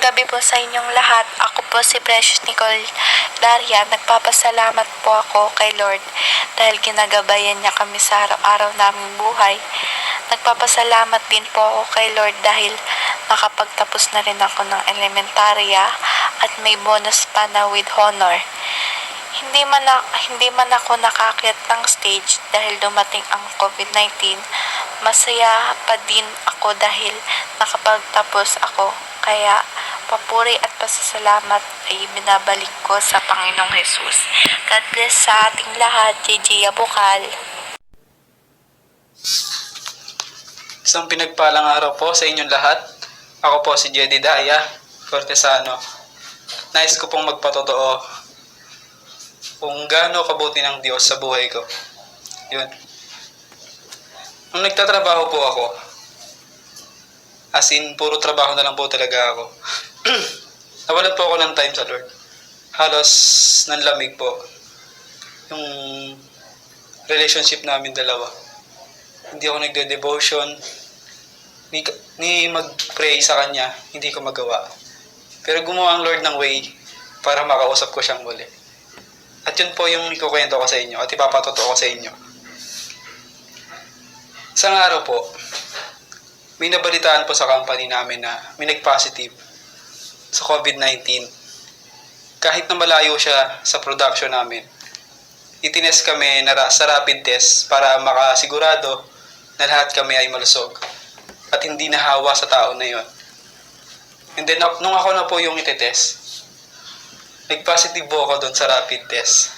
gabi po sa inyong lahat. Ako po si Precious Nicole Daria. Nagpapasalamat po ako kay Lord dahil ginagabayan niya kami sa araw-araw naming buhay. Nagpapasalamat din po ako kay Lord dahil nakapagtapos na rin ako ng elementarya at may bonus pa na with honor. Hindi man ako nakakyat ng stage dahil dumating ang COVID-19, masaya pa din ako dahil nakapagtapos ako. Kaya papuri at pasasalamat ay binabalik ko sa Panginoong Jesus. God bless sa ating lahat. JJ Abukal. Isang pinagpalang araw po sa inyong lahat. Ako po si Jedediah Cortesano. Nais ko pong magpatotoo kung gaano kabuti ng Diyos sa buhay ko. Yun. Nung nagtatrabaho po ako, as in, puro trabaho na lang po talaga ako. Nawalan po ako ng time sa Lord. Halos nanlamig po yung relationship namin dalawa. Hindi ako nagde-devotion, ni mag-pray sa Kanya, hindi ko magawa. Pero gumawa ang Lord ng way para makausap ko siyang muli. At yun po yung ikukwento ko sa inyo at ipapatotoo ko sa inyo. Isang araw po, may nabalitaan po sa company namin na may nag-positive sa COVID-19. Kahit na malayo siya sa production namin, itinest kami sa rapid test para makasigurado na lahat kami ay malusog at hindi nahawa sa tao na yon. And then, nung ako na po yung itetest, nag-positive po ako doon sa rapid test.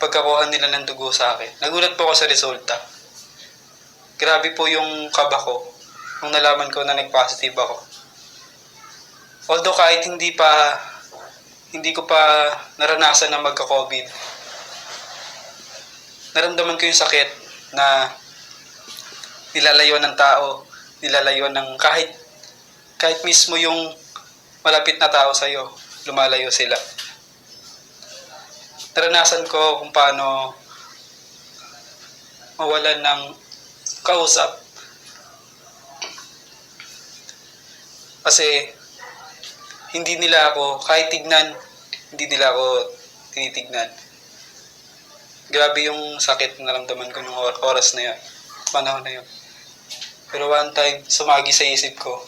Pagkakuha nila ng dugo sa akin, nagulat po ako sa resulta. Grabe po yung kaba ko nung nalaman ko na nag-positive ako. Although kahit hindi ko pa naranasan na magka-COVID, naramdaman ko yung sakit na nilalayo ng tao, nilalayo ng kahit mismo yung malapit na tao sa'yo, lumalayo sila. Naranasan ko kung paano mawalan ng kausap. Kasi hindi nila ako, kahit tignan, hindi nila ako tinitignan. Grabe yung sakit na naramdaman ko nung oras na yun, panahon na yun. Pero one time, sumagi sa isip ko,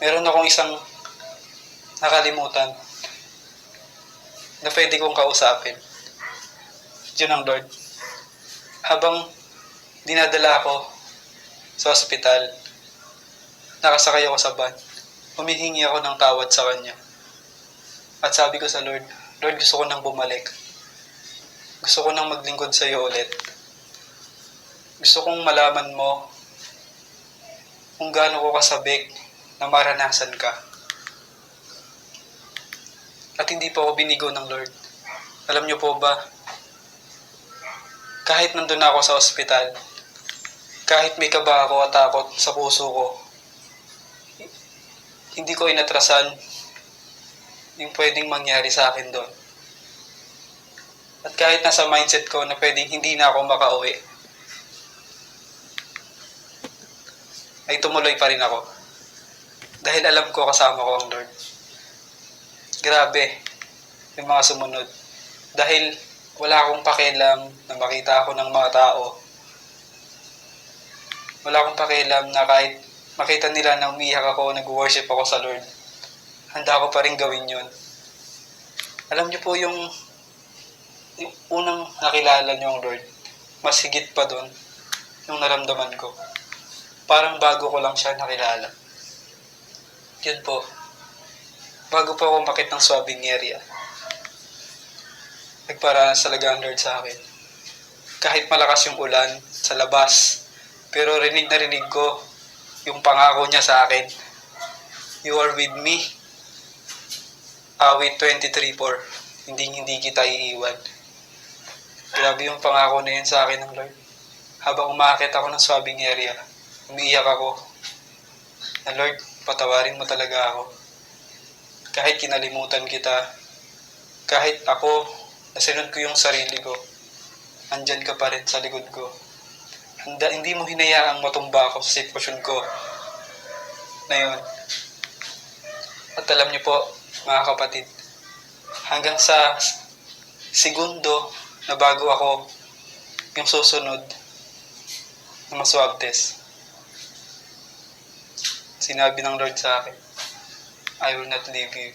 meron akong isang nakalimutan na pwede kong kausapin. Yun ang Lord. Habang dinadala ako sa ospital, nakasakay ako sa van, humihingi ako ng tawad sa Kanya. At sabi ko sa Lord, Lord, gusto ko nang bumalik. Gusto ko nang maglingkod sa iyo ulit. Gusto kong malaman mo kung gaano ko kasabik na maranasan ka. At hindi po ako binigo ng Lord. Alam niyo po ba, kahit nandun ako sa ospital, kahit may kaba ako at takot sa puso ko, hindi ko inatrasan yung pwedeng mangyari sa akin doon. At kahit nasa mindset ko na pwedeng hindi na ako makauwi, ay tumuloy pa rin ako. Dahil alam ko kasama ko ang Lord. Grabe yung mga sumunod. Dahil wala akong pakialam na makita ako ng mga tao. Wala akong pakialam na kahit makita nila na umiyak ako, nag-worship ako sa Lord, handa ko pa rin gawin yun. Alam niyo po yung unang nakilala niyo ang Lord, mas higit pa doon yung naramdaman ko. Parang bago ko lang siya nakilala. Yun po. Bago po ako umakit ng swabbing area, nagparanas talaga ang Lord sa akin. Kahit malakas yung ulan sa labas, pero rinig na rinig ko yung pangako niya sa akin. You are with me. Awit 23:4. Hindi kita iiwan. Grabe yung pangako na yun sa akin ng Lord. Habang umakit ako ng swabbing area, umiiyak ako. Na Lord, patawarin mo talaga ako. Kahit kinalimutan kita, kahit ako, nasunod ko yung sarili ko, andyan ka pa rin sa likod ko. Hindi mo hinayaang matumba ako sa sitwasyon ko. na yun. At alam niyo po, mga kapatid, hanggang sa segundo na bago ako yung susunod na maswab test, sinabi ng Lord sa akin, I will not leave you.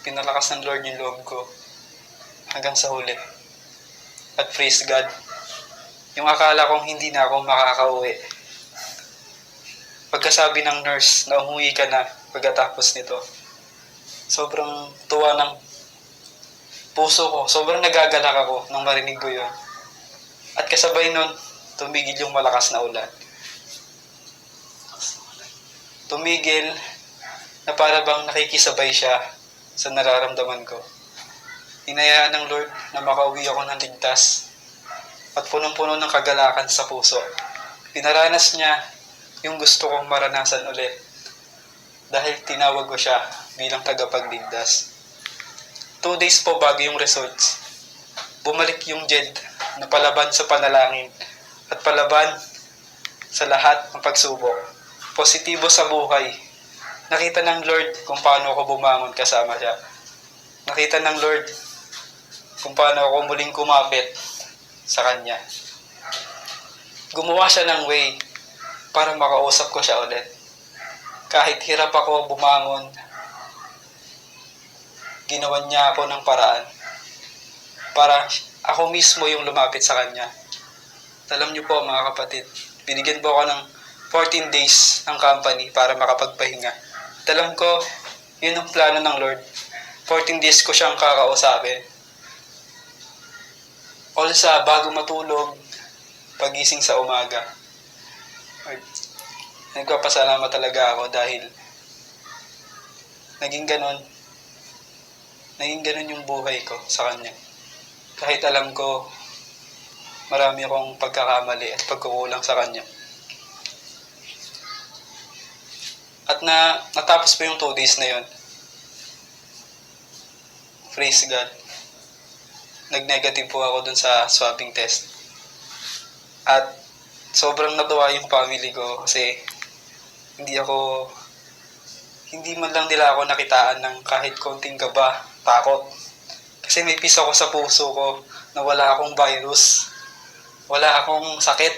Pinalakas ng Lord yung loob ko hanggang sa huli. At praise God, yung akala kong hindi na ako makakauwi, pagkasabi ng nurse na umuwi ka na pagkatapos nito, sobrang tuwa ng puso ko. Sobrang nagagalak ako nang marinig ko yun. At kasabay nun, tumigil yung malakas na ulan. Tumigil na para bang nakikisabay siya sa nararamdaman ko. Hinayaan ng Lord na makauwi ako ng ligtas at punong-puno ng kagalakan sa puso. Pinaranas niya yung gusto kong maranasan ulit dahil tinawag ko siya bilang tagapagligtas. 2 days po bago yung results, bumalik yung Jed na palaban sa panalangin at palaban sa lahat ng pagsubok. Positibo sa buhay. Nakita ng Lord kung paano ako bumangon kasama siya. Nakita ng Lord kung paano ako muling kumapit sa Kanya. Gumawa siya ng way para makausap ko siya ulit. Kahit hirap ako bumangon, ginawan niya ako ng paraan para ako mismo yung lumapit sa Kanya. Alam niyo po mga kapatid, binigyan po ako ng 14 days ng company para makapagpahinga. At alam ko, yun ang plano ng Lord. 14 days ko siyang kakausapin. All sa bago matulog, pagising sa umaga. Lord, nagpapasalamat talaga ako dahil naging ganun yung buhay ko sa Kanya. Kahit alam ko, marami akong pagkakamali at pagkukulang sa Kanya. At natapos po yung 2 days na yun. Praise God. Nag-negative po ako dun sa swabbing test. At sobrang natuwa yung family ko kasi hindi man lang nila ako nakitaan ng kahit konting kaba, takot. Kasi may peace ako sa puso ko na wala akong virus, wala akong sakit.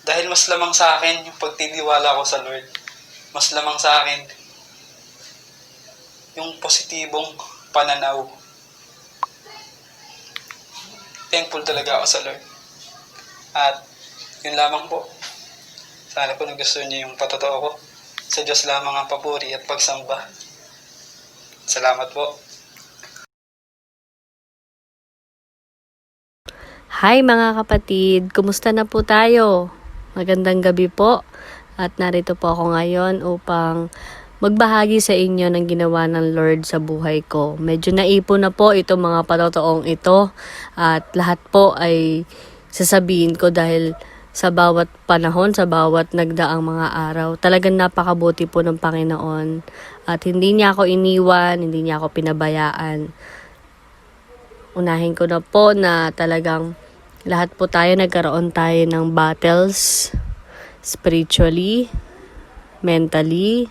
Dahil mas lamang sa akin yung pagtitiwala ko sa Lord. Mas lamang sa akin yung positibong pananaw. Thankful talaga ako sa Lord. At yun lamang po. Sana po nagustuhan niyo yung patotoo ko. Sa Diyos lamang ang papuri at pagsamba. Salamat po. Hi mga kapatid, kumusta na po tayo? Magandang gabi po. At narito po ako ngayon upang magbahagi sa inyo ng ginawa ng Lord sa buhay ko. Medyo naipon na po itong mga patotoong ito at lahat po ay sasabihin ko dahil sa bawat panahon, sa bawat nagdaang mga araw, talagang napakabuti po ng Panginoon at hindi niya ako iniwan, hindi niya ako pinabayaan. Unahin ko na po na talagang lahat po tayo nagkaroon tayo ng battles spiritually, mentally,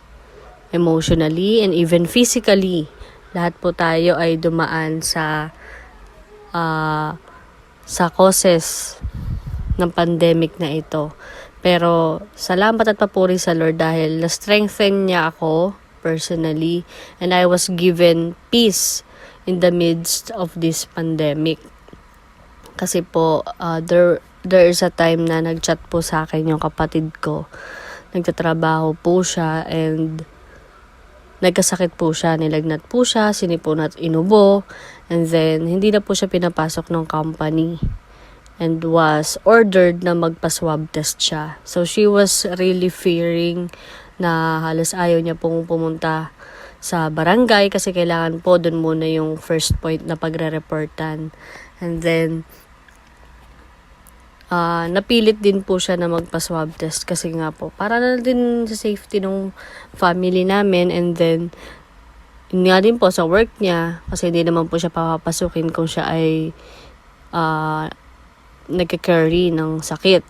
emotionally, and even physically. Lahat po tayo ay dumaan sa causes ng pandemic na ito. Pero salamat at papuri sa Lord dahil na-strengthen niya ako personally and I was given peace in the midst of this pandemic. Kasi po, there is a time na nag-chat po sa akin yung kapatid ko. Nagtatrabaho po siya and nagkasakit po siya, nilagnat po siya, sinipon at inubo, and then hindi na po siya pinapasok ng company and was ordered na magpa-swab test siya. So she was really fearing na halos ayaw niya pong pumunta sa barangay kasi kailangan po dun muna yung first point na pagre-reportan. And then napilit din po siya na magpa-swab test kasi nga po para na din sa safety ng family namin, and then yun nga din po sa work niya kasi hindi naman po siya papapasukin kung siya ay nagka-carry ng sakit.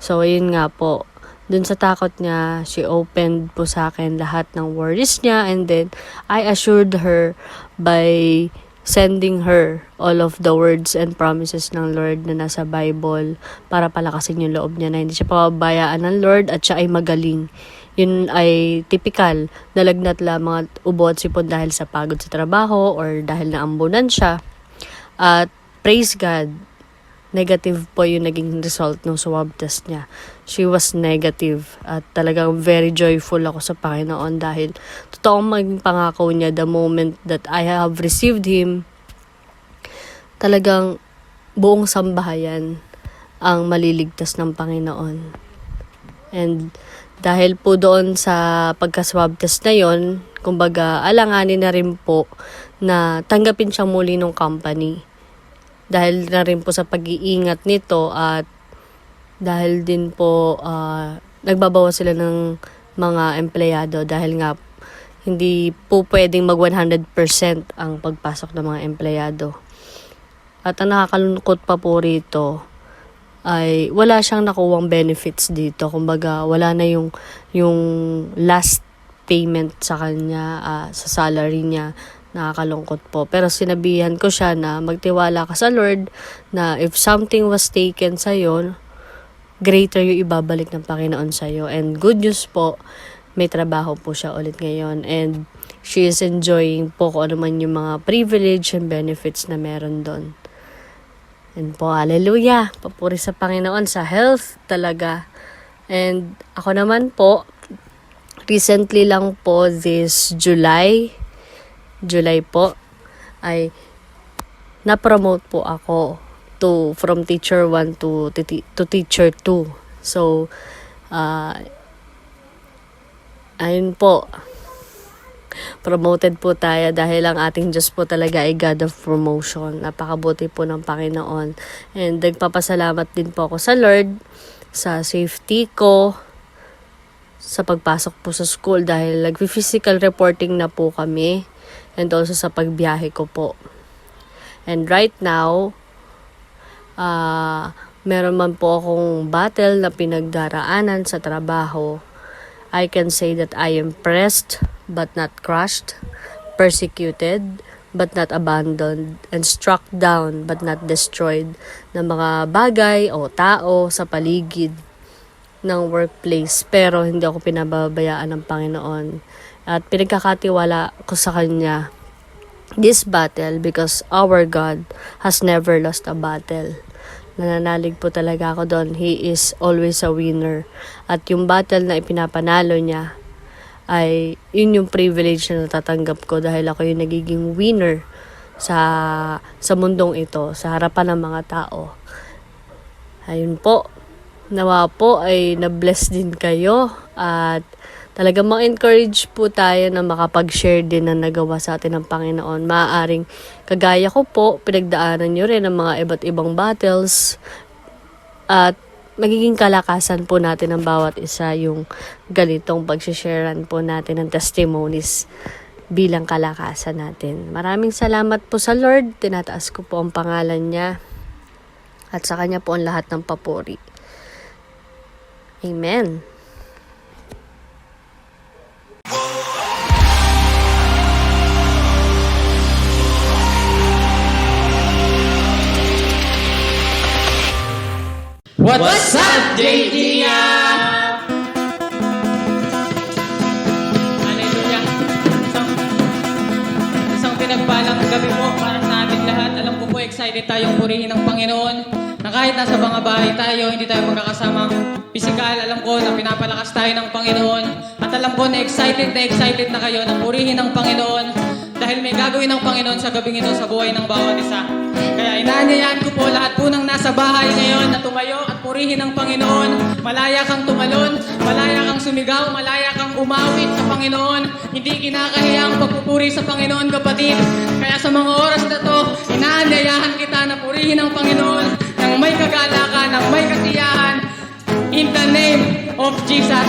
So, ayun nga po. Dun sa takot niya, she opened po sa akin lahat ng worries niya, and then I assured her by sending her all of the words and promises ng Lord na nasa Bible para palakasin yung loob niya na hindi siya pababayaan ng Lord at siya ay magaling. Yun ay typical na lagnat lamang at ubo at sipon dahil sa pagod sa trabaho or dahil naambunan siya. At praise God, negative po yung naging result ng swab test niya. She was negative at talagang very joyful ako sa Panginoon dahil totoong maging pangako niya the moment that I have received Him, talagang buong sambahayan ang maliligtas ng Panginoon. And dahil po doon sa pagka-swab test na yon, kumbaga alanganin na rin po na tanggapin siyang muli ng company. Dahil na rin po sa pag-iingat nito at dahil din po nagbabawas sila ng mga empleyado dahil nga hindi po pwedeng mag 100% ang pagpasok ng mga empleyado. At ang nakakalungkot pa po rito ay wala siyang nakuwang benefits dito. Kumbaga wala na yung last payment sa kanya, sa salary niya. Nakakalungkot po. Pero sinabihan ko siya na magtiwala ka sa Lord na if something was taken sa'yo, greater yung ibabalik ng Panginoon sa'yo. And good news po, may trabaho po siya ulit ngayon. And she is enjoying po kung ano man yung mga privilege and benefits na meron doon. And po, hallelujah! Papuri sa Panginoon sa health talaga. And ako naman po, recently lang po this July po, ay na-promote po ako from teacher 1 to teacher 2. So, ayun po, promoted po tayo dahil ang ating Diyos po talaga ay God of promotion. Napakabuti po ng Panginoon. And nagpapasalamat din po ako sa Lord sa safety ko, sa pagpasok po sa school dahil nag-physical reporting na po kami. And also sa pagbiyahe ko po. And right now, meron man po akong battle na pinagdaraanan sa trabaho. I can say that I am pressed but not crushed, persecuted but not abandoned, and struck down but not destroyed ng mga bagay o tao sa paligid ng workplace. Pero hindi ako pinababayaan ng Panginoon. At pinagkakatiwala ko sa Kanya this battle because our God has never lost a battle. Nananalig po talaga ako doon. He is always a winner. At yung battle na ipinapanalo niya ay yun yung privilege na natatanggap ko dahil ako yung nagiging winner sa mundong ito, sa harapan ng mga tao. Ayun po. Nawa po ay na-bless din kayo at talagang ma-encourage po tayo na makapag-share din ng nagawa sa atin ng Panginoon. Maaaring kagaya ko po, pinagdaanan nyo rin ang mga iba't ibang battles at magiging kalakasan po natin ng bawat isa yung ganitong pag-sharean po natin ng testimonies bilang kalakasan natin. Maraming salamat po sa Lord. Tinataas ko po ang pangalan niya at sa Kanya po ang lahat ng papuri. Amen. What's up, JD? Hallelujah. Isang pinagpalang gabi po para sa ating lahat. Alam ko po, excited tayong purihin ng Panginoon. Na kahit nasa mga bahay tayo, hindi tayo magkakasamang pisikal. Alam ko na pinapalakas tayo ng Panginoon. At alam ko na excited na kayo na purihin ng Panginoon. Dahil may gagawin ng Panginoon sa gabing ito sa buhay ng bawat isa. Kaya inaanyayahan ko po lahat po ng nasa bahay ngayon na tumayo at purihin ng Panginoon. Malaya kang tumalon, malaya kang sumigaw, malaya kang umawit sa Panginoon. Hindi kinakahiyang pagpupuri sa Panginoon, kapatid. Kaya sa mga oras na to, inaanyayahan kita na purihin ng Panginoon ng may kagalakan, ng may kasiyahan. In the name of Jesus.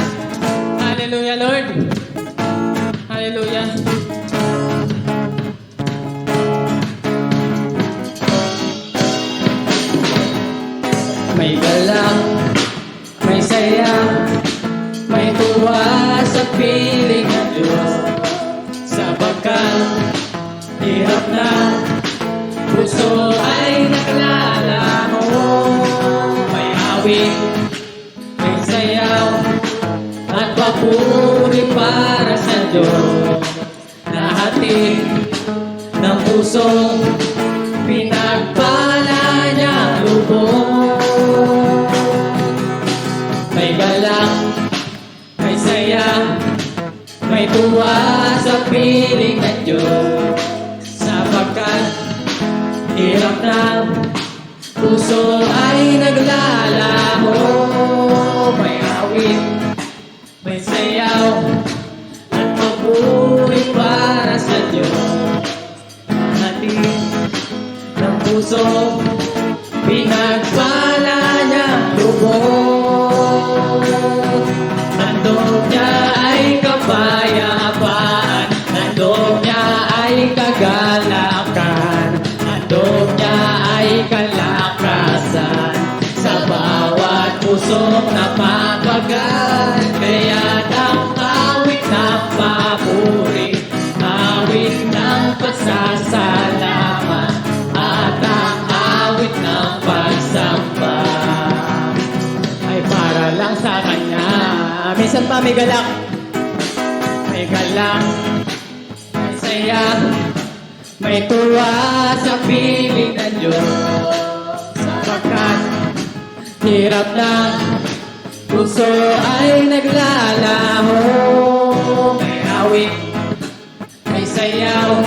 Hallelujah, Lord. Hallelujah. May galak, awit, may sayaw, at papuri para sa Diyos. Nahatid ng pusong pinagpala niyang lubong. May galak, may saya, may tuwa sa piling ng Diyos. Sapagkat hirap na puso ay naglalaho. May awit, may sayaw, at papuri para sa Diyos. Hatid ng puso, pinagpala niyang lubong. Handog niya ay kapayapaan, handog niya ay kagalakan, handog niya ay kalakasan sa bawat pusong napapagal. Kaya't ang awit ng papuri, awit ng pasasalamat, at ang awit ng pagsamba ay para lang sa Kanya. Minsan pa may galak, may galak, may saya, may tuwa sa piling ng Diyos. Sapagkat hirap na puso ay naglalaho. May awit, may sayaw,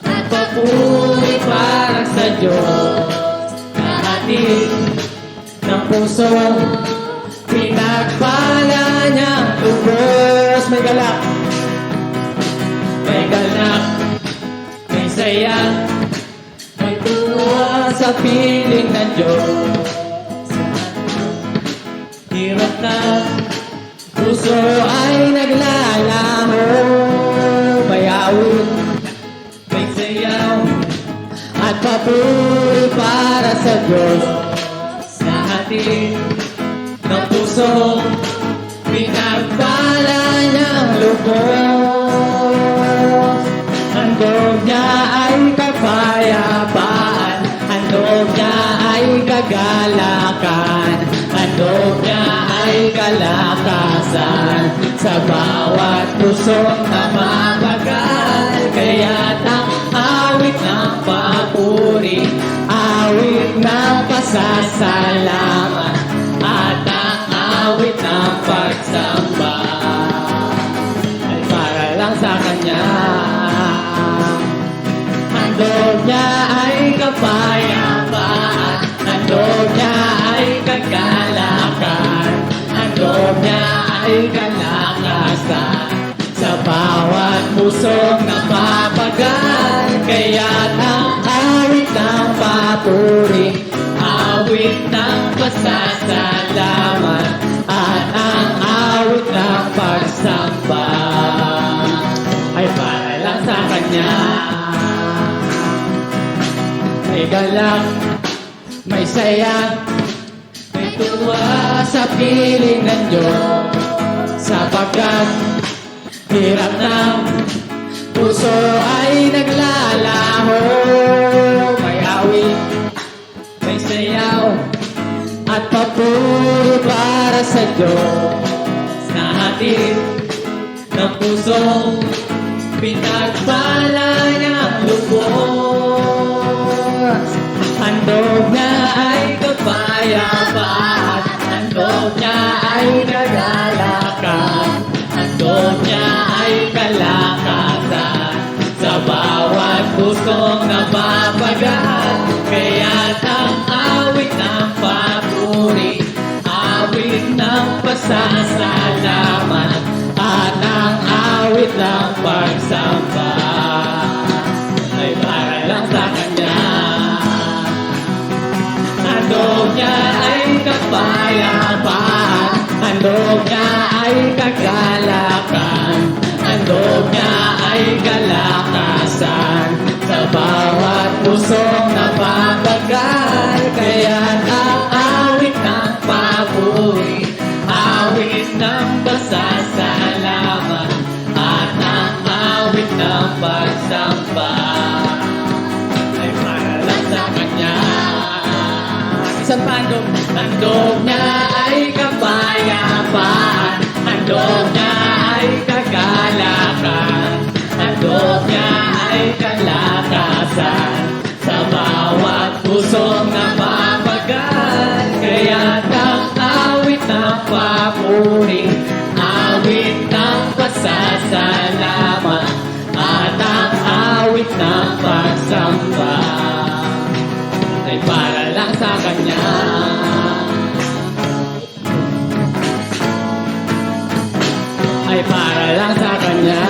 at papuri para sa Diyos. Nahatid ng puso, pinagpala niyang lubos. May galak, may galak, may saya, may tuwa sa piling ng Diyos. Hirap na puso ay naglalaho. May awit, may sayaw, at papuri para sa Diyos. Nahatid ng puso, pinagpala niyang lubos. Handog niya ay kapayapaan, handog niya ay kagalakan, handog niya ay kalakasan sa bawat pusong namapagal. Kaya't ang awit ng papuri, awit ng pasasalamat, at ang awit ng pagsamba ay para lang sa Kanya. Handog niya ay kapayapaan, handog niya ay kagalakan, handog niya ay kalakasan sa bawat pusong napapagal. Kaya't ang awit ng papuri, awit ng pasasalamat, at ang awit ng pagsamba ay para lang sa Kanya. May galak, may saya, may tuwa sa piling ng Diyos. Sapagkat hirap na puso ay naglalaho. May awit, may sayaw, at papuri para sa Diyos. Nahatid ng pusong pinagpala niyang lubos. Handog niya ay kapayapaan, handog niya ay kagalakan, handog niya ay kalakasan sa bawat pusong napapagal. Kaya't ang awit ng papuri, awit ng pasasalamat, at ang awit ng pagsamba ay para lang sa Kanya. Handog niya ay kapayapaan, handog niya ay kagalakan, handog niya ay kalakasan sa bawat pusong napapagal. Kaya't ang awit ng papuri, awit ng pasasalamat, at ang awit ng pagsamba ay para lang sa Kanya. Isang handog ng papuri, awit ng pasasalamat, at ang awit ng pagsamba ay para lang sa Kanya. Ay para lang sa Kanya.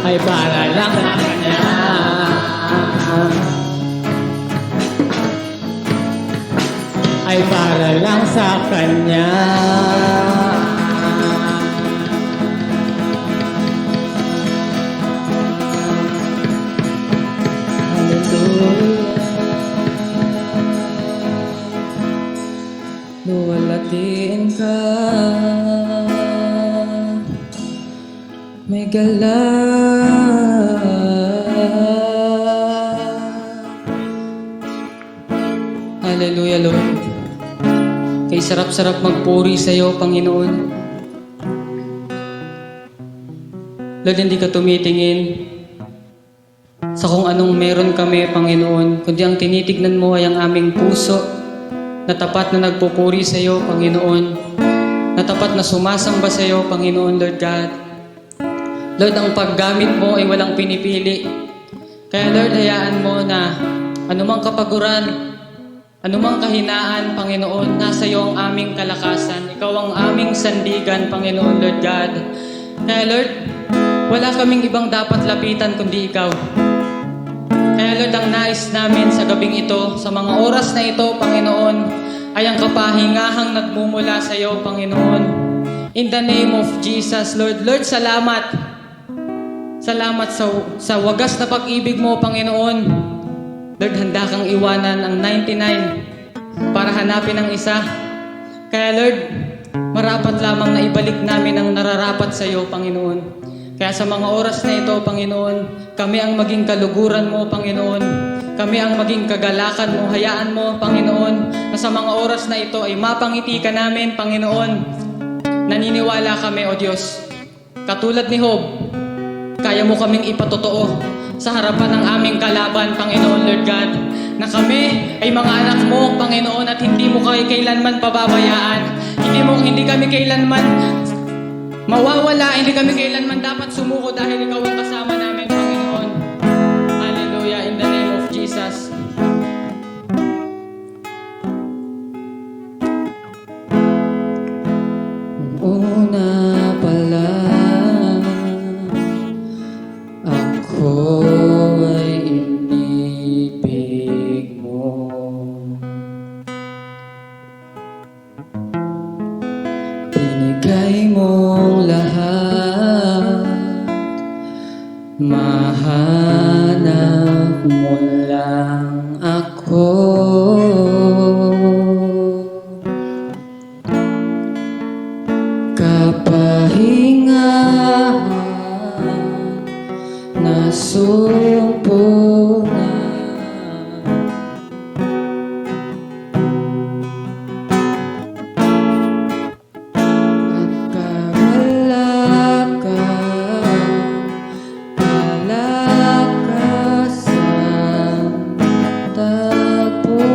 Ay para lang sa Kanya. Ay para lang sa Kanya. Luwalatiin ka, may gala. Hallelujah, Lord. Kay sarap-sarap magpuri sa iyo, Panginoon. Lord, hindi ka tumitingin sa kung anong meron kami, Panginoon, kundi ang tinitignan mo ay ang aming puso na tapat na nagpupuri sa iyo, Panginoon, na tapat na sumasamba sa iyo, Panginoon, Lord God. Lord, ang paggamit mo ay walang pinipili. Kaya Lord, hayaan mo na anumang kapaguran, anumang kahinaan, Panginoon, nasa iyo ang aming kalakasan. Ikaw ang aming sandigan, Panginoon, Lord God. Kaya Lord, wala kaming ibang dapat lapitan kundi ikaw. Kaya Lord, ang nais namin sa gabing ito, sa mga oras na ito, Panginoon, ay ang kapahingahang nagmumula sa iyo, Panginoon. In the name of Jesus, Lord. Lord, salamat. Salamat sa wagas na pag-ibig mo, Panginoon. Lord, handa kang iwanan ang 99 para hanapin ang isa. Kaya Lord, marapat lamang na ibalik namin ang nararapat sa iyo, Panginoon. Kaya sa mga oras na ito, Panginoon, kami ang maging kaluguran mo, Panginoon. Kami ang maging kagalakan mo. Hayaan mo, Panginoon, na sa mga oras na ito ay mapangiti ka namin, Panginoon. Naniniwala kami, O Diyos. Katulad ni Job, kaya mo kaming ipatotoo sa harapan ng aming kalaban, Panginoon, Lord God, na kami ay mga anak mo, Panginoon, at hindi mo kayo kailanman pababayaan. Hindi kami kailanman mawawala, hindi kami kailanman dapat sumuko dahil ikaw ang kasama namin, Panginoon. Hallelujah, in the name of Jesus. Una pa lang, ako ay inibig mo. Binigay mong lahat, mahanap mo lang ako. Kapahingahan na sumpungan, kalakasan, tagpo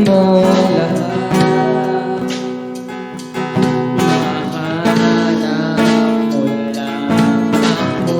mo lahat. Mahanap mo lang ako.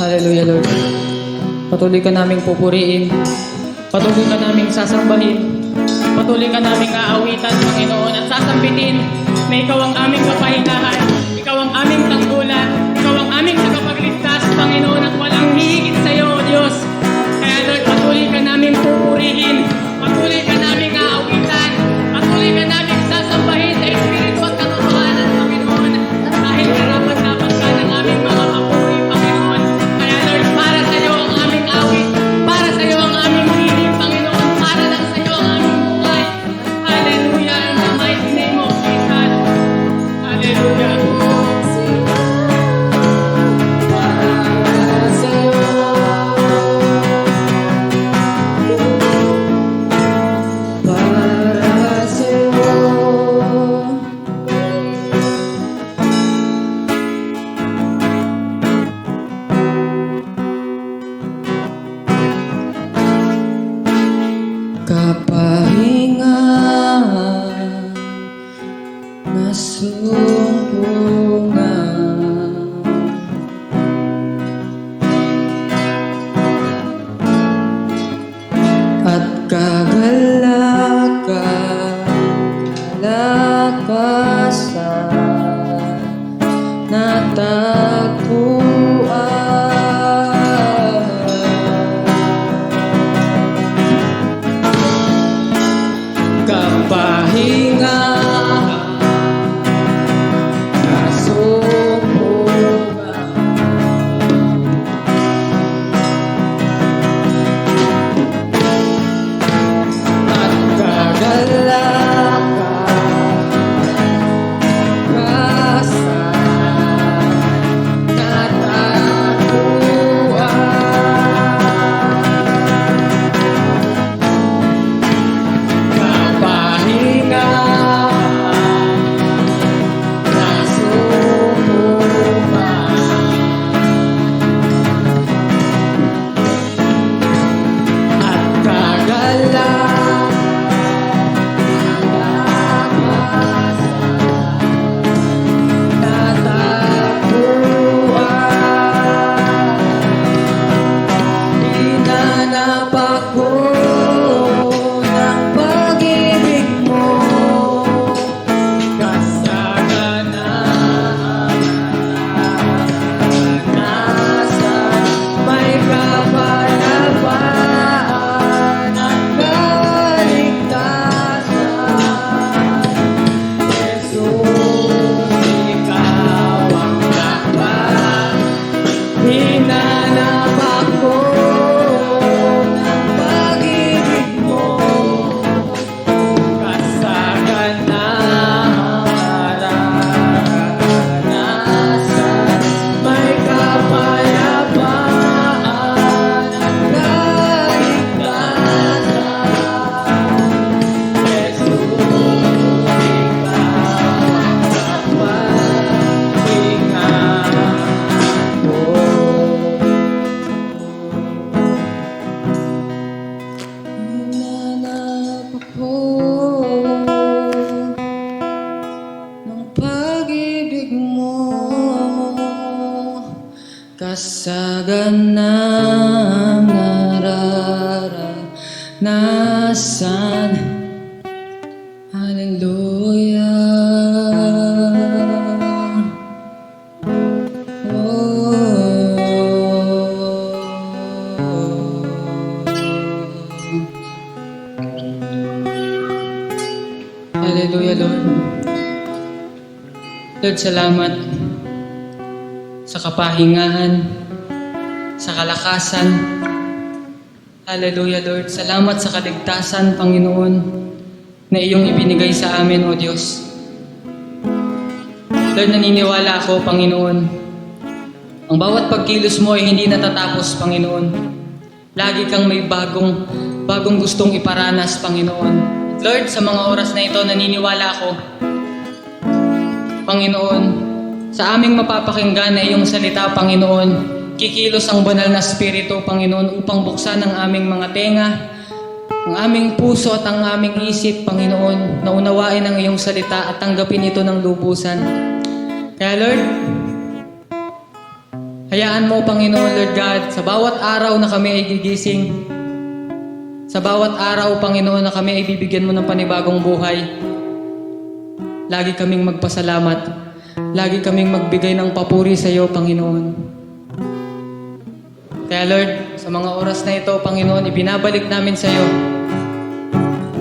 Hallelujah, Lord. Patuloy ka naming pupuriin. Patuloy ka naming sasambahin. Patuloy ka naming aawitan, Panginoon, at sasambitin na Ikaw ang aming kapahingahan. Ikaw ang aming tanggulan. Ikaw ang aming tagapagligtas, Panginoon, at walang hihigit sa iyo, O Diyos. Kaya, Lord, patuloy ka naming pupurihin. Patuloy ka naming aawitan. Patuloy ka naming sasambahin sa Espiritu at katotohanan, Panginoon. Dahil karapat-dapat ka ng aming mga papuri, Panginoon. Kaya, Lord, para sa iyo ang aming awit. Para sa iyo ang aming hiling, Panginoon. Para lang sa iyo ang aming buhay. Hallelujah. In the mighty name of Jesus. Hallelujah. Kapahingahan na sumpungan at kalakasan na tagpuan. Kapahingahan na kasaganang nararanasan. Hallelujah. Hallelujah, Lord. Lord, salamat sa kapahingahan, sa kalakasan. Hallelujah, Lord. Salamat sa kaligtasan, Panginoon, na iyong ibinigay sa amin, O Diyos. Lord, naniniwala ako, Panginoon, ang bawat pagkilos mo ay hindi natatapos, Panginoon. Lagi kang may bagong gustong iparanas, Panginoon. Lord, sa mga oras na ito, naniniwala ako, Panginoon, sa aming mapapakinggan na iyong salita, Panginoon, kikilos ang banal na Espiritu, Panginoon, upang buksan ang aming mga tenga, ang aming puso at ang aming isip, Panginoon, na unawain ang iyong salita at tanggapin ito ng lubusan. Kaya Lord, hayaan mo, Panginoon, Lord God, sa bawat araw na kami ay gigising, sa bawat araw, Panginoon, na kami ay bibigyan mo ng panibagong buhay, lagi kaming magpasalamat, lagi kaming magbigay ng papuri sa iyo, Panginoon. Kaya Lord, sa mga oras na ito, Panginoon, ibinabalik namin sa iyo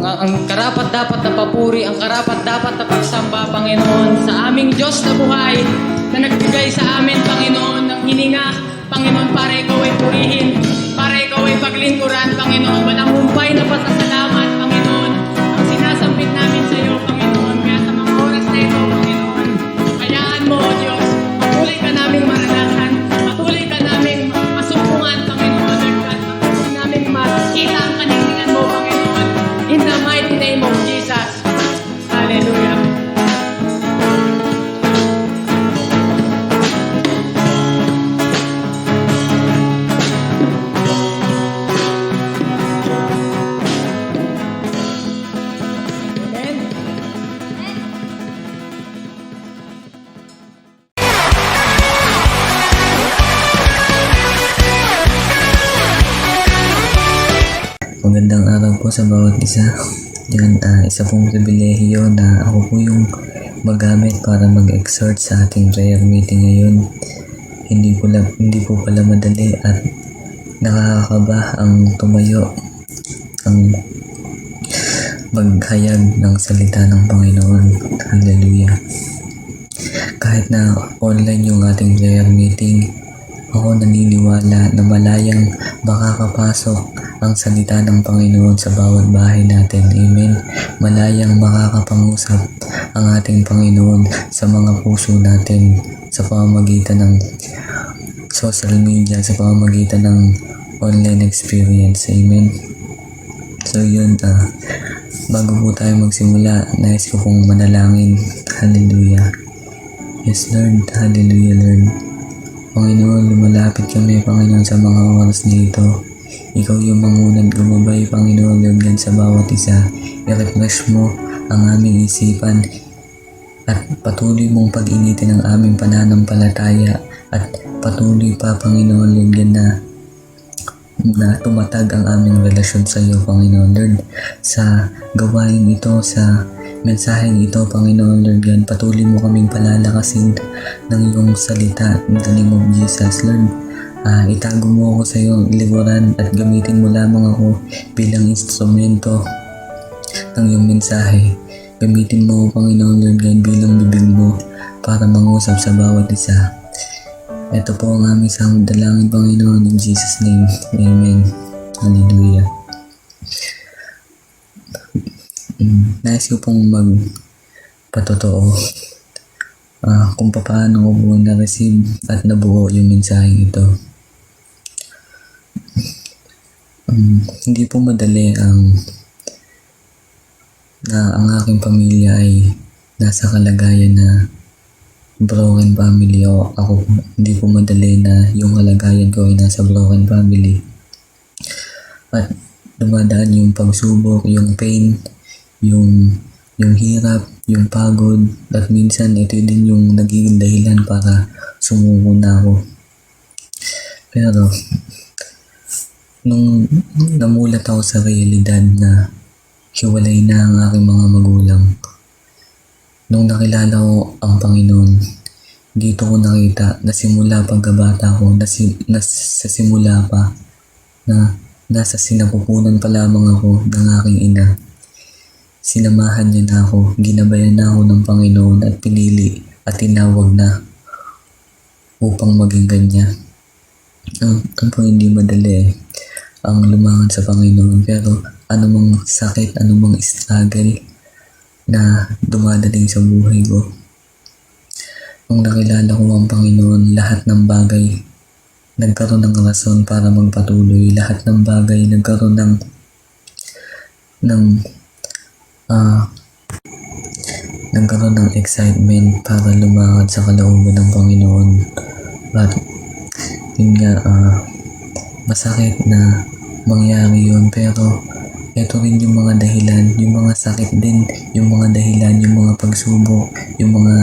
ang karapat-dapat na papuri, ang karapat-dapat na pagsamba, Panginoon, sa aming Diyos na buhay, na nagbigay sa amin, Panginoon, ng hininga, Panginoon, para ikaw ay purihin, para ikaw ay paglingkuran, Panginoon. Walang humpay na pasasalamat, Panginoon, ang sinasambit namin sa iyo, Panginoon. Kaya sa mga oras na ito, Panginoon, hayaan mo, O Diyos, patuloy ka naming maranasan, patuloy ka naming masumpungan, Panginoon, at patuloy naming makita ang kanindigan mo, Panginoon, in the mighty name of Jesus. Hallelujah. Magandang araw po sa bawat isa. Yan, isa pong pribilehiyo na ako po yung magamit para mag-exhort sa ating prayer meeting ngayon. Hindi po pala madali at nakakakaba ang tumayo, ang maghayag ng salita ng Panginoon. Hallelujah. Kahit na online yung ating prayer meeting, ako naniniwala na malayang makakapasok ang salita ng Panginoon sa bawat bahay natin. Amen. Malayang makakapangusap ang ating Panginoon sa mga puso natin sa pamamagitan ng social media, sa pamamagitan ng online experience. Amen. So yun, bago po tayo magsimula, nais ko pong manalangin. Hallelujah. Yes, Lord. Hallelujah, Lord. Panginoon, lumalapit kami, Panginoon, sa mga oras nito. Ikaw yung mangunad gumabay, Panginoon, Lord God, sa bawat isa. I-refresh mo ang aming isipan at patuloy mong pag-initin ang aming pananampalataya at patuloy pa, Panginoon, Lord God, na tumatag ang aming relasyon sa iyo, Panginoon, Lord. Sa gawain ito, sa mensaheng ito, Panginoon, Lord God, patuloy mo kaming palalakasin ng iyong salita in the name of Jesus, Lord. Itago mo ako sa iyong liburan at gamitin mo lamang ako bilang instrumento ng iyong mensahe. Gamitin mo, Panginoon, Lord God, bilang bibig mo para mangusap sa bawat isa. Ito po ang aming samudalangin, Panginoon, in Jesus' name. Amen. Hallelujah. Nais ko pong magpatotoo kung paano ko po na-receive at nabuo yung mensaheng ito. Hindi po madali na ang aking pamilya ay nasa kalagayan na broken family, o ako, hindi po madali na yung kalagayan ko ay nasa broken family. At dumadaan yung pagsubok, yung pain, yung hirap, yung pagod, at minsan ito din yung nagiging dahilan para sumuko na ako. Pero, nung namulat ako sa realidad na hiwalay na ang aking mga magulang, nung nakilala ko ang Panginoon, dito ko nakita na simula pagkabata ko, sa simula pa, na nasa sinapupunan pa lamang ako ng aking ina. Sinamahan niya na ako, ginabayan na ako ng Panginoon at pinili at tinawag na upang maging ganyan. Ang po hindi madali ang lumangon sa Panginoon, pero anumang sakit, anumang struggle na dumadating sa buhay ko, nung nakilala ko ang Panginoon, lahat ng bagay nagkaroon ng rason para magpatuloy. Lahat ng bagay nagkaroon nagkaroon ng excitement para lumakad sa kalooban ng Panginoon. But yun nga, masakit na mangyari yun, pero ito rin yung mga dahilan, yung mga sakit din, yung mga dahilan, yung mga pagsubok, yung mga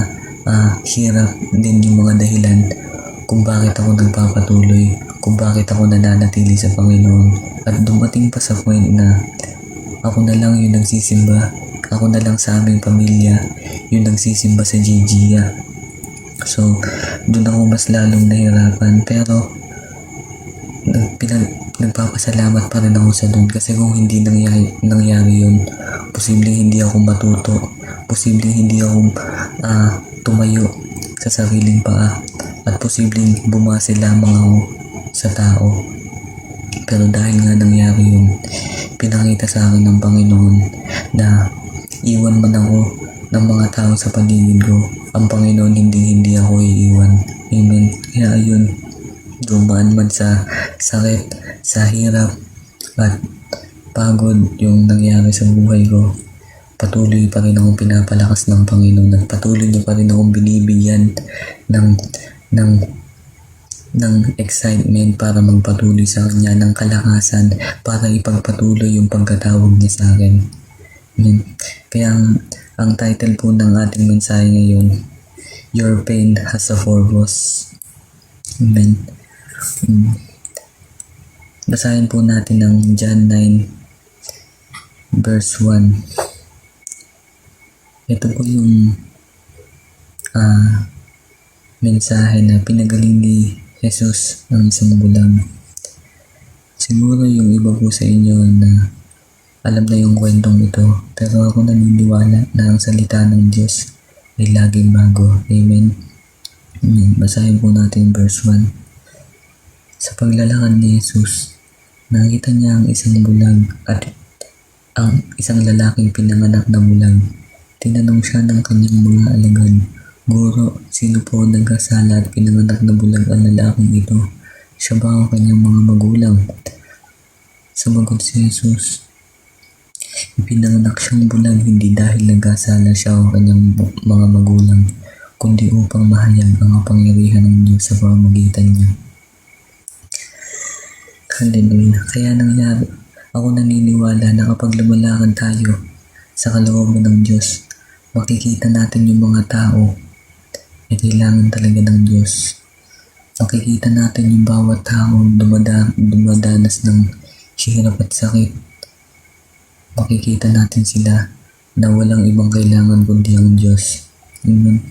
hirap din, yung mga dahilan kung bakit ako nagpapatuloy, kung bakit ako nananatili sa Panginoon. At dumating pa sa point na ako na lang yung nagsisimba, ako na lang sa aming pamilya yung nagsisimba sa GGA. So, doon ako mas lalong nahirapan, pero nagpapasalamat pa rin ako sa doon, kasi kung hindi nangyari yun, posibleng hindi ako matuto, posibleng hindi ako tumayo sa sariling paa, at posibleng bumase lamang ako sa tao. Pero dahil nga nangyari yun, pinakita sa akin ng Panginoon na iwan man ako ng mga tao sa paligid ko, ang Panginoon hindi ako iiwan. Amen. Kaya ayun, dumaan man sa sakit, sa hirap at pagod yung nangyari sa buhay ko, patuloy pa rin akong pinapalakas ng Panginoon at patuloy niya pa rin akong binibigyan ng excitement para magpatuloy sa Kanya, ng kalakasan para ipagpatuloy yung pagkatawag niya sa akin. Amen. Kaya ang title po ng ating mensahe ngayon, Your Pain Has a Purpose. Amen. Basahin po natin ang John 9 verse 1. Ito po yung mensahe na pinagaling ni Jesus ng isang bulag. Siguro yung iba po sa inyo na alam na yung kwentong ito, pero ako naniniwala na ang salita ng Diyos ay laging bago. Amen. Basahin po natin verse 1. Sa paglalakad ni Jesus, nakita niya ang isang bulag at ang isang lalaking pinanganak na bulag. Tinanong siya ng kanyang mga alagad, "Guro, sino po ang nagkasala at pinanganak na bulag ang lalaking ito? Siya ba ang kanyang mga magulang?" Sumagot si Jesus, "Ipinanganak siyang bulag hindi dahil nagkasala siya o kanyang mga magulang, kundi upang mahayag ang kapangyarihan ng Diyos sa pamamagitan niya." Hallelujah. Kaya nangyari, ako naniniwala na kapag lumalakad tayo sa kalooban ng Diyos, makikita natin yung mga tao na kailangan talaga ng Diyos. Makikita natin yung bawat tao dumadanas ng hirap at sakit. Makikita natin sila na walang ibang kailangan kundi ang Diyos. Amen.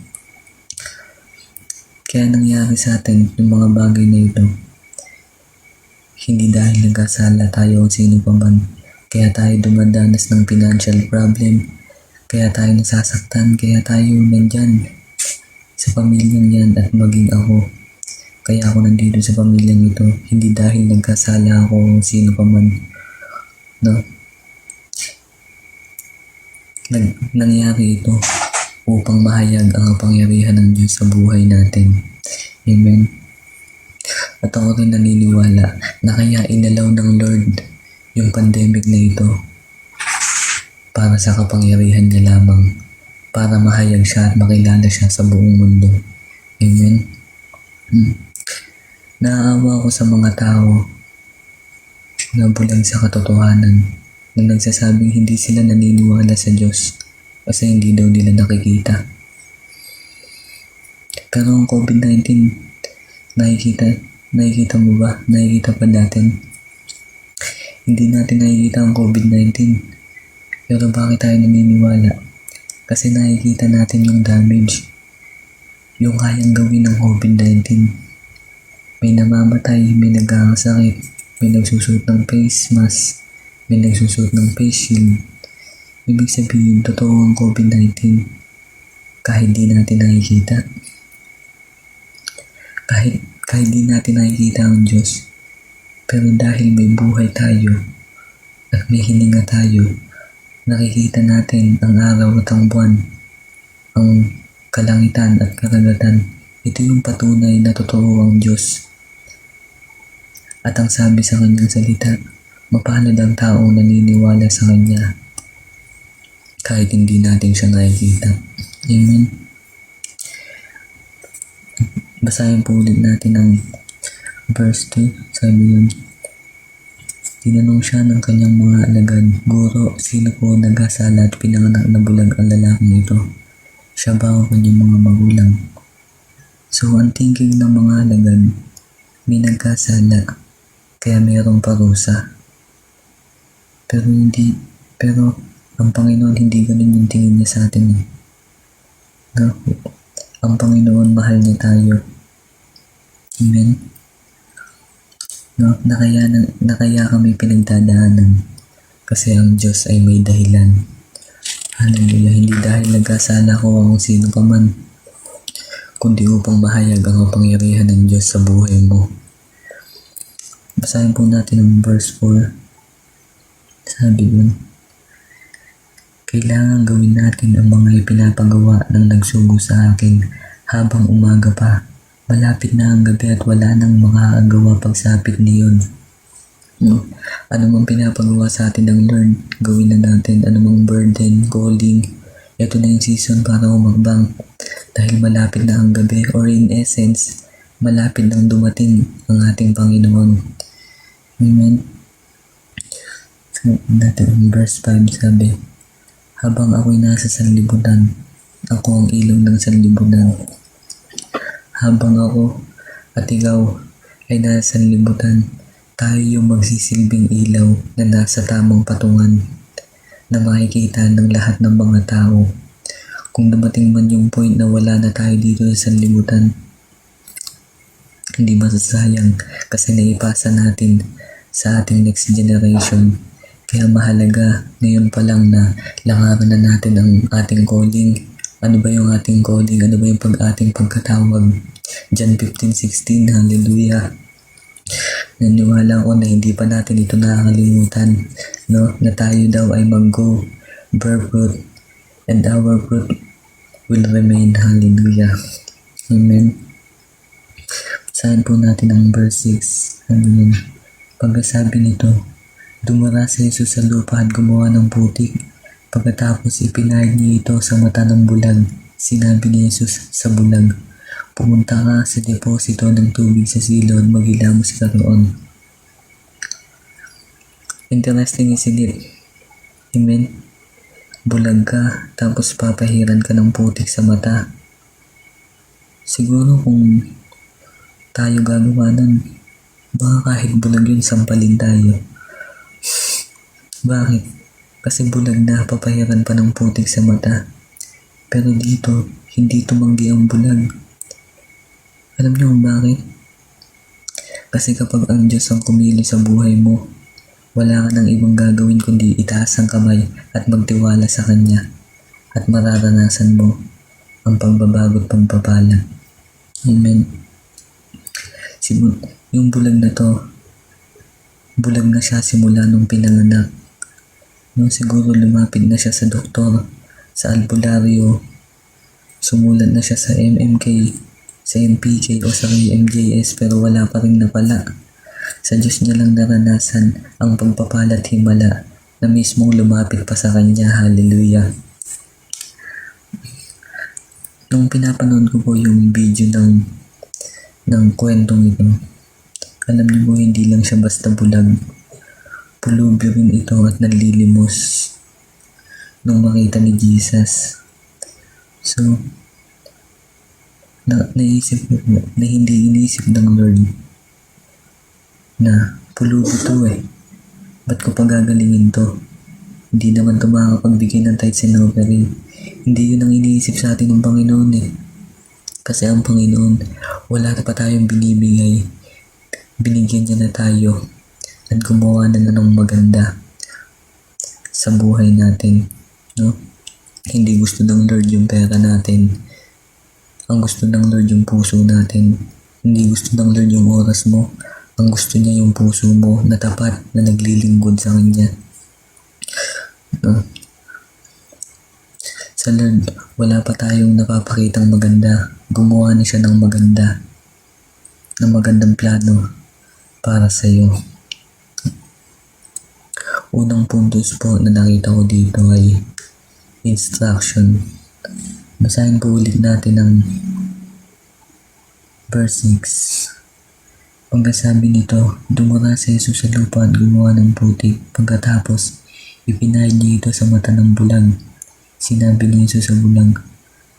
Kaya nangyari sa atin yung mga bagay na ito, hindi dahil nagkasala tayo o sino pa man. Kaya tayo dumadanas ng financial problem, kaya tayo nasasaktan, kaya tayo nandyan sa pamilyang yan at maging ako. Kaya ako nandito sa pamilyang ito, hindi dahil nagkasala ako o sino pa man. No? Nangyari ito upang mahayag ang kapangyarihan ng Diyos sa buhay natin. Amen. At ako rin naniniwala na kaya inalaw ng Lord yung pandemic na ito para sa kapangyarihan niya lamang, para mahayag siya at makilala siya sa buong mundo. Amen. Naaawa ako sa mga tao na bulag sa katotohanan, na nagsasabing hindi sila naniniwala sa Diyos kasi hindi daw nila nakikita. Pero ang COVID-19, Nakikita mo ba? Nakikita pa natin. Hindi natin nakikita ang COVID-19. Pero bakit tayo naniniwala? Kasi nakikita natin yung damage. Yung kayang gawin ng COVID-19. May namamatay, may nagkakasakit, may nagsusuot ng face mask, may nagsusuot ng face shield. Ibig sabihin, totoo ang COVID-19. Kahit di natin nakikita. Kahit di natin nakikita ang Diyos. Pero dahil may buhay tayo at may hininga tayo, nakikita natin ang araw at ang buwan, ang kalangitan at karagatan. Ito yung patunay na totoo ang Diyos. At ang sabi sa kanyang salita, mapalad ang taong naniniwala sa kanya kahit hindi natin siya nakikita. Amen. Basahin po ulit natin ang verse 2. Sabi yun, tinanong siya ng kanyang mga alagad, Guro, sino po nagkasala at pinanganak na bulag ang lalaking ito? Siya ba o kanyang mga magulang? So, ang thinking ng mga alagad, may nagkasala, kaya mayroong parusa. Pero ang Panginoon hindi ganun yung tingin niya sa atin. No? Ang Panginoon mahal niya tayo. Amen. No, na kaya kami pinagdadaanan kasi ang Diyos ay may dahilan. Hallelujah. Hindi dahil nagkasala ko ang sino pa man, kundi upang mahayag ang kapangyarihan ng Diyos sa buhay mo. Basahin po natin ang verse 4. Sabi dun, kailangan gawin natin ang mga ipinapagawa ng nagsugo sa akin habang umaga pa. Malapit na ang gabi at wala nang makakagawa pagsapit niyon. No? Ano mang pinapagawa sa atin ng Lord, gawin na natin. Ano mang burden, calling, ito na yung season para umagbang. Dahil malapit na ang gabi, or in essence, malapit nang dumating ang ating Panginoon. Amen. So, natin verse 5 sabi, habang ako'y nasa sanlibutan, ako ang ilong ng sanlibutan. Habang ako at ikaw ay nasa sanlibutan, tayo yung magsisilbing ilaw na nasa tamang patungan na makikita ng lahat ng mga tao. Kung dumating man yung point na wala na tayo dito sa sanlibutan, hindi masasayang kasi naipasa natin sa ating next generation. Kaya mahalaga ngayon pa lang na langaran na natin ang ating calling. Ano ba yung ating calling? Ano ba yung ating pagkatawag? John 15:16, hallelujah. Naniwala ako na hindi pa natin ito nakakalimutan, no? Na tayo daw ay mag-go, bear fruit, and our fruit will remain, hallelujah. Amen. Basahin po natin ang verse 6. Amen. Pagkasabi nito, dumara si Jesus sa lupa at gumawa ng putik. Pagkatapos ipinahid niya ito sa mata ng bulag. Sinabi ni Jesus sa bulag, pumunta ka sa deposito ng tubig sa silod, maghilamos ka roon. Interesting isn't it? Amen? Bulag ka, tapos papahiran ka ng putik sa mata. Siguro kung tayo gagawa nun, baka kahit bulag yun, sampalin tayo. Bakit? Kasi bulag na, papahiran pa ng putik sa mata. Pero dito, hindi tumanggi ang bulag. Alam niyo kung bakit? Kasi kapag ang Diyos ang kumili sa buhay mo, wala ka nang ibang gagawin kundi itaas ang kamay at magtiwala sa Kanya. At mararanasan mo ang pagbabago at pagpapala. Amen. Yung bulag na to, bulag na siya simula nung pinanganak. No, siguro lumapit na siya sa doktor, sa albularyo, sumulat na siya sa MMK, sa MPK o sa MJS, pero wala pa rin napala. Sa Diyos niya lang naranasan ang pagpapala at himala na mismong lumapit pa sa Kanya. Hallelujah. Nung pinapanood ko po yung video ng kwentong ito, alam niyo po, hindi lang siya basta bulag. Pulubi rin ito at nalilimos nung makita ni Jesus. So, naisip ko na hindi inisip ng Lord na pulubi to eh. Ba't ko pa gagalingin to? Hindi naman to makakapagbigay ng tithes and offering. Hindi yun ang iniisip sa atin ng Panginoon eh. Kasi ang Panginoon, wala na pa tayong binibigay. Binigyan niya na tayo at gumawa na ng maganda sa buhay natin. No? Hindi gusto ng Lord yung pera natin. Ang gusto ng Lord yung puso natin. Hindi gusto ng Lord yung oras mo. Ang gusto niya yung puso mo na tapat na naglilingkod sa Kanya. No? Sa Lord, wala pa tayong napapakitang maganda. Gumawa na siya ng maganda. Ng magandang plano para sa iyo. Unang puntos po na nakita ko dito ay instruction. Basahin po ulit natin ang verse 6. Pagkasabi nito, dumura si Jesus sa lupa at gumawa ng putik. Pagkatapos, ipinahid niya ito sa mata ng bulag. Sinabi ni Jesus sa bulag,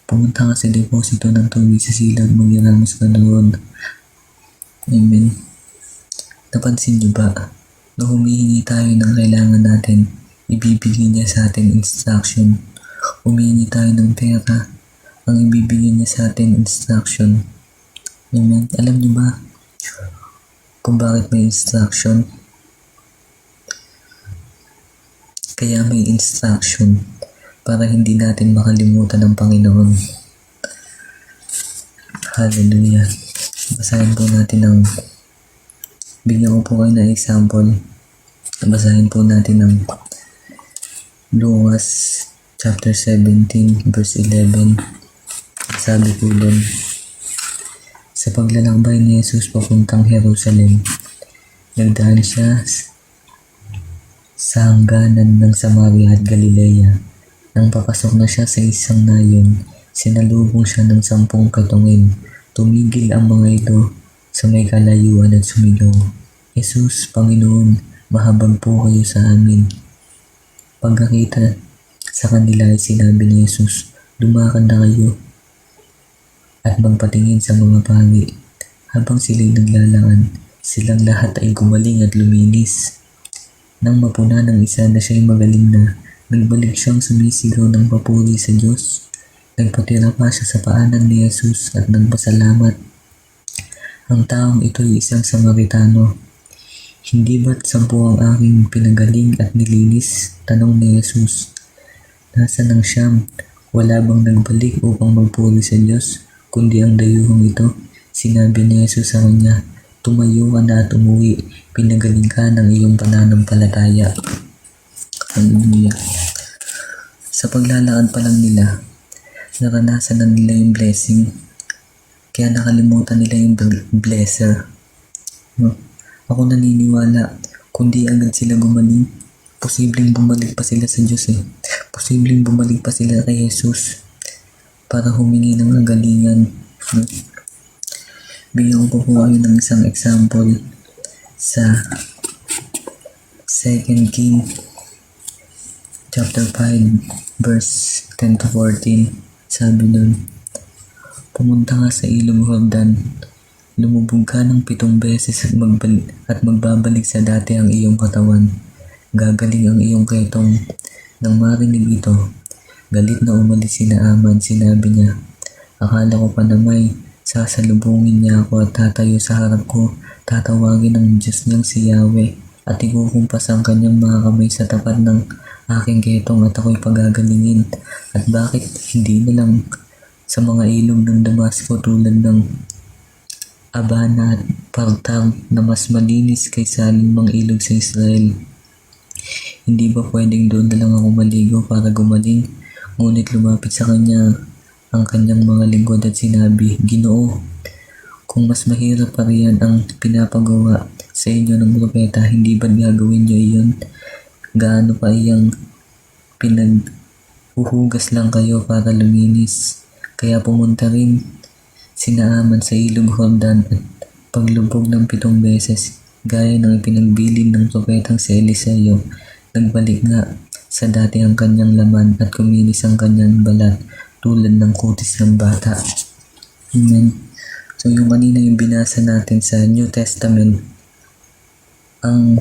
pumunta ka sa deposito ng tubig sa silog, maghiramos ka doon. Amen. Napansin niyo ba na humihingi tayo ng kailangan natin, ibibigay niya sa atin instruction. Humihingi tayo ng pera, ang ibibigay niya sa atin instruction. Amen. Alam niyo ba kung bakit may instruction? Kaya may instruction para hindi natin makalimutan ng Panginoon. Hallelujah. Basahin po natin ang bigyan ko po kayo ng example. Basahin po natin ang Lucas chapter 17 verse 11. Sabi po doon, sa paglalakbay ni Jesus papuntang Jerusalem, nagdaan siya sa hangganan ng Samaria at Galilea. Nang papasok na siya sa isang nayon, sinalubong siya ng 10 katungin. Tumigil ang mga ito sa may kalayuan at sumigaw, Jesus, Panginoon, mahabag po kayo sa amin. Pagkakita sa kanila ay sinabi ni Jesus, lumakad na kayo at magpatingin sa mga pari. Habang sila'y naglalaan, silang lahat ay gumaling at luminis. Nang mapuna ng isa na siya'y magaling na, nagbalik siyang sumisigaw ng papuri sa Diyos. Nagpatira pa siya sa paanan ni Jesus at nagpasalamat. Ang taong ito ay isang Samaritano. Hindi ba't 10 ang aking pinagaling at nilinis? Tanong ni Jesus. Nasaan ang 9? Wala bang nagbalik upang magpuri sa Diyos, kundi ang dayuhang ito? Sinabi ni Jesus sa kanya, tumayo ka na at umuwi, pinagaling ka ng iyong pananampalataya. Hallelujah. Sa paglalakad pa lang nila, naranasan na nila yung blessing. Kaya nakalimutan nila yung blesser. No? Ako naniniwala, kundi agad sila gumaling, posibleng bumalik pa sila sa Diyos eh. Posibleng bumalik pa sila kay Jesus para humingi ng kagalingan. No? Bigyan ko po kayo ng isang example sa 2 King chapter 5 verse 10 to 14. Sabi nun, pumunta ka sa ilog Jordan, lumubog ka ng 7 beses at magbabalik sa dati ang iyong katawan. Gagaling ang iyong ketong. Nang marinig ito, galit na umalis si Naaman. Sinabi niya, akala ko pa na may sasalubungin niya ako at tatayo sa harap ko. Tatawagin ng Diyos niyang si Yahweh at ikukumpas ang kanyang mga kamay sa tapat ng aking ketong at ako'y pagagalingin. At bakit hindi na lang sa mga ilog ng Damasco tulad ng Abana at Partar na mas malinis kaysa anumang ilog sa Israel? Hindi ba pwedeng doon na lang ako maligo para gumaling? Ngunit lumapit sa kanya ang kanyang mga lingkod at sinabi, Ginoo, kung mas mahirap pa riyan ang pinapagawa sa inyo ng propeta, hindi ba't gagawin niyo iyon? Gaano pa iyang pinaghuhugas lang kayo para luminis? Kaya pumunta rin si Naaman sa ilog Jordan at paglubog ng 7 beses, gaya ng ipinagbilin ng propetang si Eliseo, nagbalik nga sa dati ang kanyang laman at kuminis ang kanyang balat tulad ng kutis ng bata. Amen. So yung kanina yung binasa natin sa New Testament, ang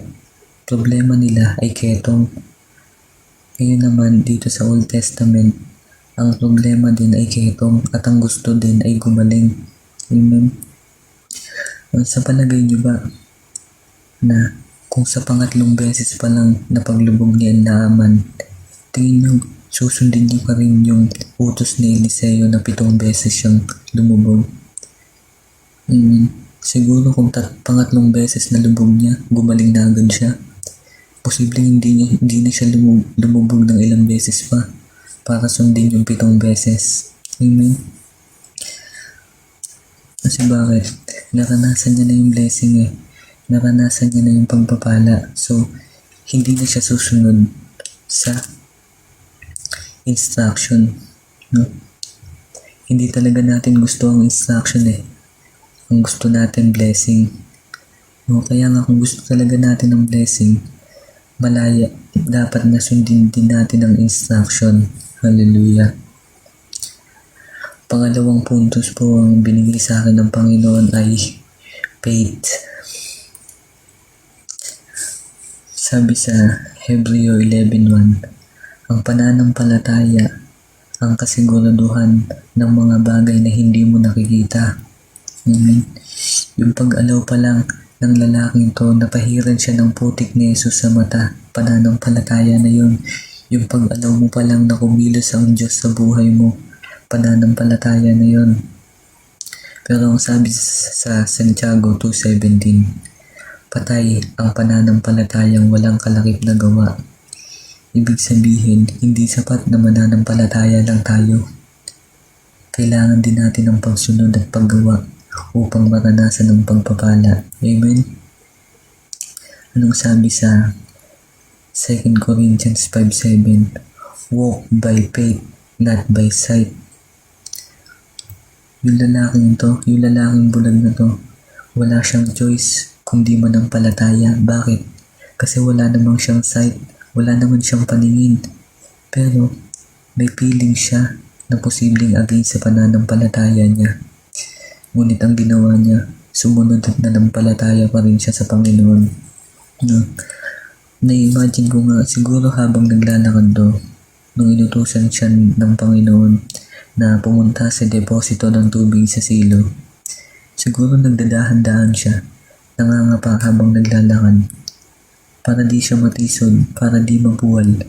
problema nila ay ketong. Ngayon naman dito sa Old Testament, ang problema din ay ketong at ang gusto din ay gumaling. Amen. Sa palagay niyo ba na kung sa pangatlong beses pa lang napaglubog ni Naaman, tingin niyo susundin niyo pa rin yung utos ni Eliseo na 7 beses siyang lumubog? Amen. Siguro kung pangatlong beses na lubog niya, gumaling na agad siya. Posibleng hindi na siya lumubog ng ilang beses pa para sundin yung 7 beses. Amen. Kasi bakit? Naranasan niya na yung blessing eh. Naranasan niya na yung pagpapala. So, hindi na siya susunod sa instruction. No? Hindi talaga natin gusto ang instruction eh. Ang gusto natin blessing. No? Kaya nga kung gusto talaga natin ng blessing, malaya, dapat na sundin din natin ang instruction. Hallelujah. Pangalawang puntos po ang binigay sa akin ng Panginoon ay faith. Sabi sa Hebreo 11:1, ang pananampalataya, ang kasiguraduhan ng mga bagay na hindi mo nakikita. Amen. Yung pag-alaw pa lang ng lalaking to, napahiran siya ng putik ni Jesus sa mata. Pananampalataya na yun. Yung pag-alaw mo pa lang na kumilos ang Diyos sa buhay mo, pananampalataya na yun. Pero ang sabi sa Santiago 2:17, patay ang pananampalatayang walang kalakip na gawa. Ibig sabihin, hindi sapat na mananampalataya lang tayo. Kailangan din natin ang pagsunod at paggawa upang maranasan ang pagpapala. Amen? Anong sabi sa 2 Corinthians 5:7? Walk by faith, not by sight. Yung lalaking bulag na to, wala siyang choice kundi manampalataya. Bakit? Kasi wala namang siyang sight, wala naman siyang paningin. Pero may feeling siya na posibleng against sa pananampalataya niya. Ngunit ang ginawa niya, sumunod at nanampalataya pa rin siya sa Panginoon. No? Na-imagine ko nga siguro habang naglalakad do, nung inutusan siya ng Panginoon na pumunta sa deposito ng tubig sa silo, siguro nagdadahan-dahan siya, nangangapa habang naglalakad, para di siya matisod, para di mabuwal,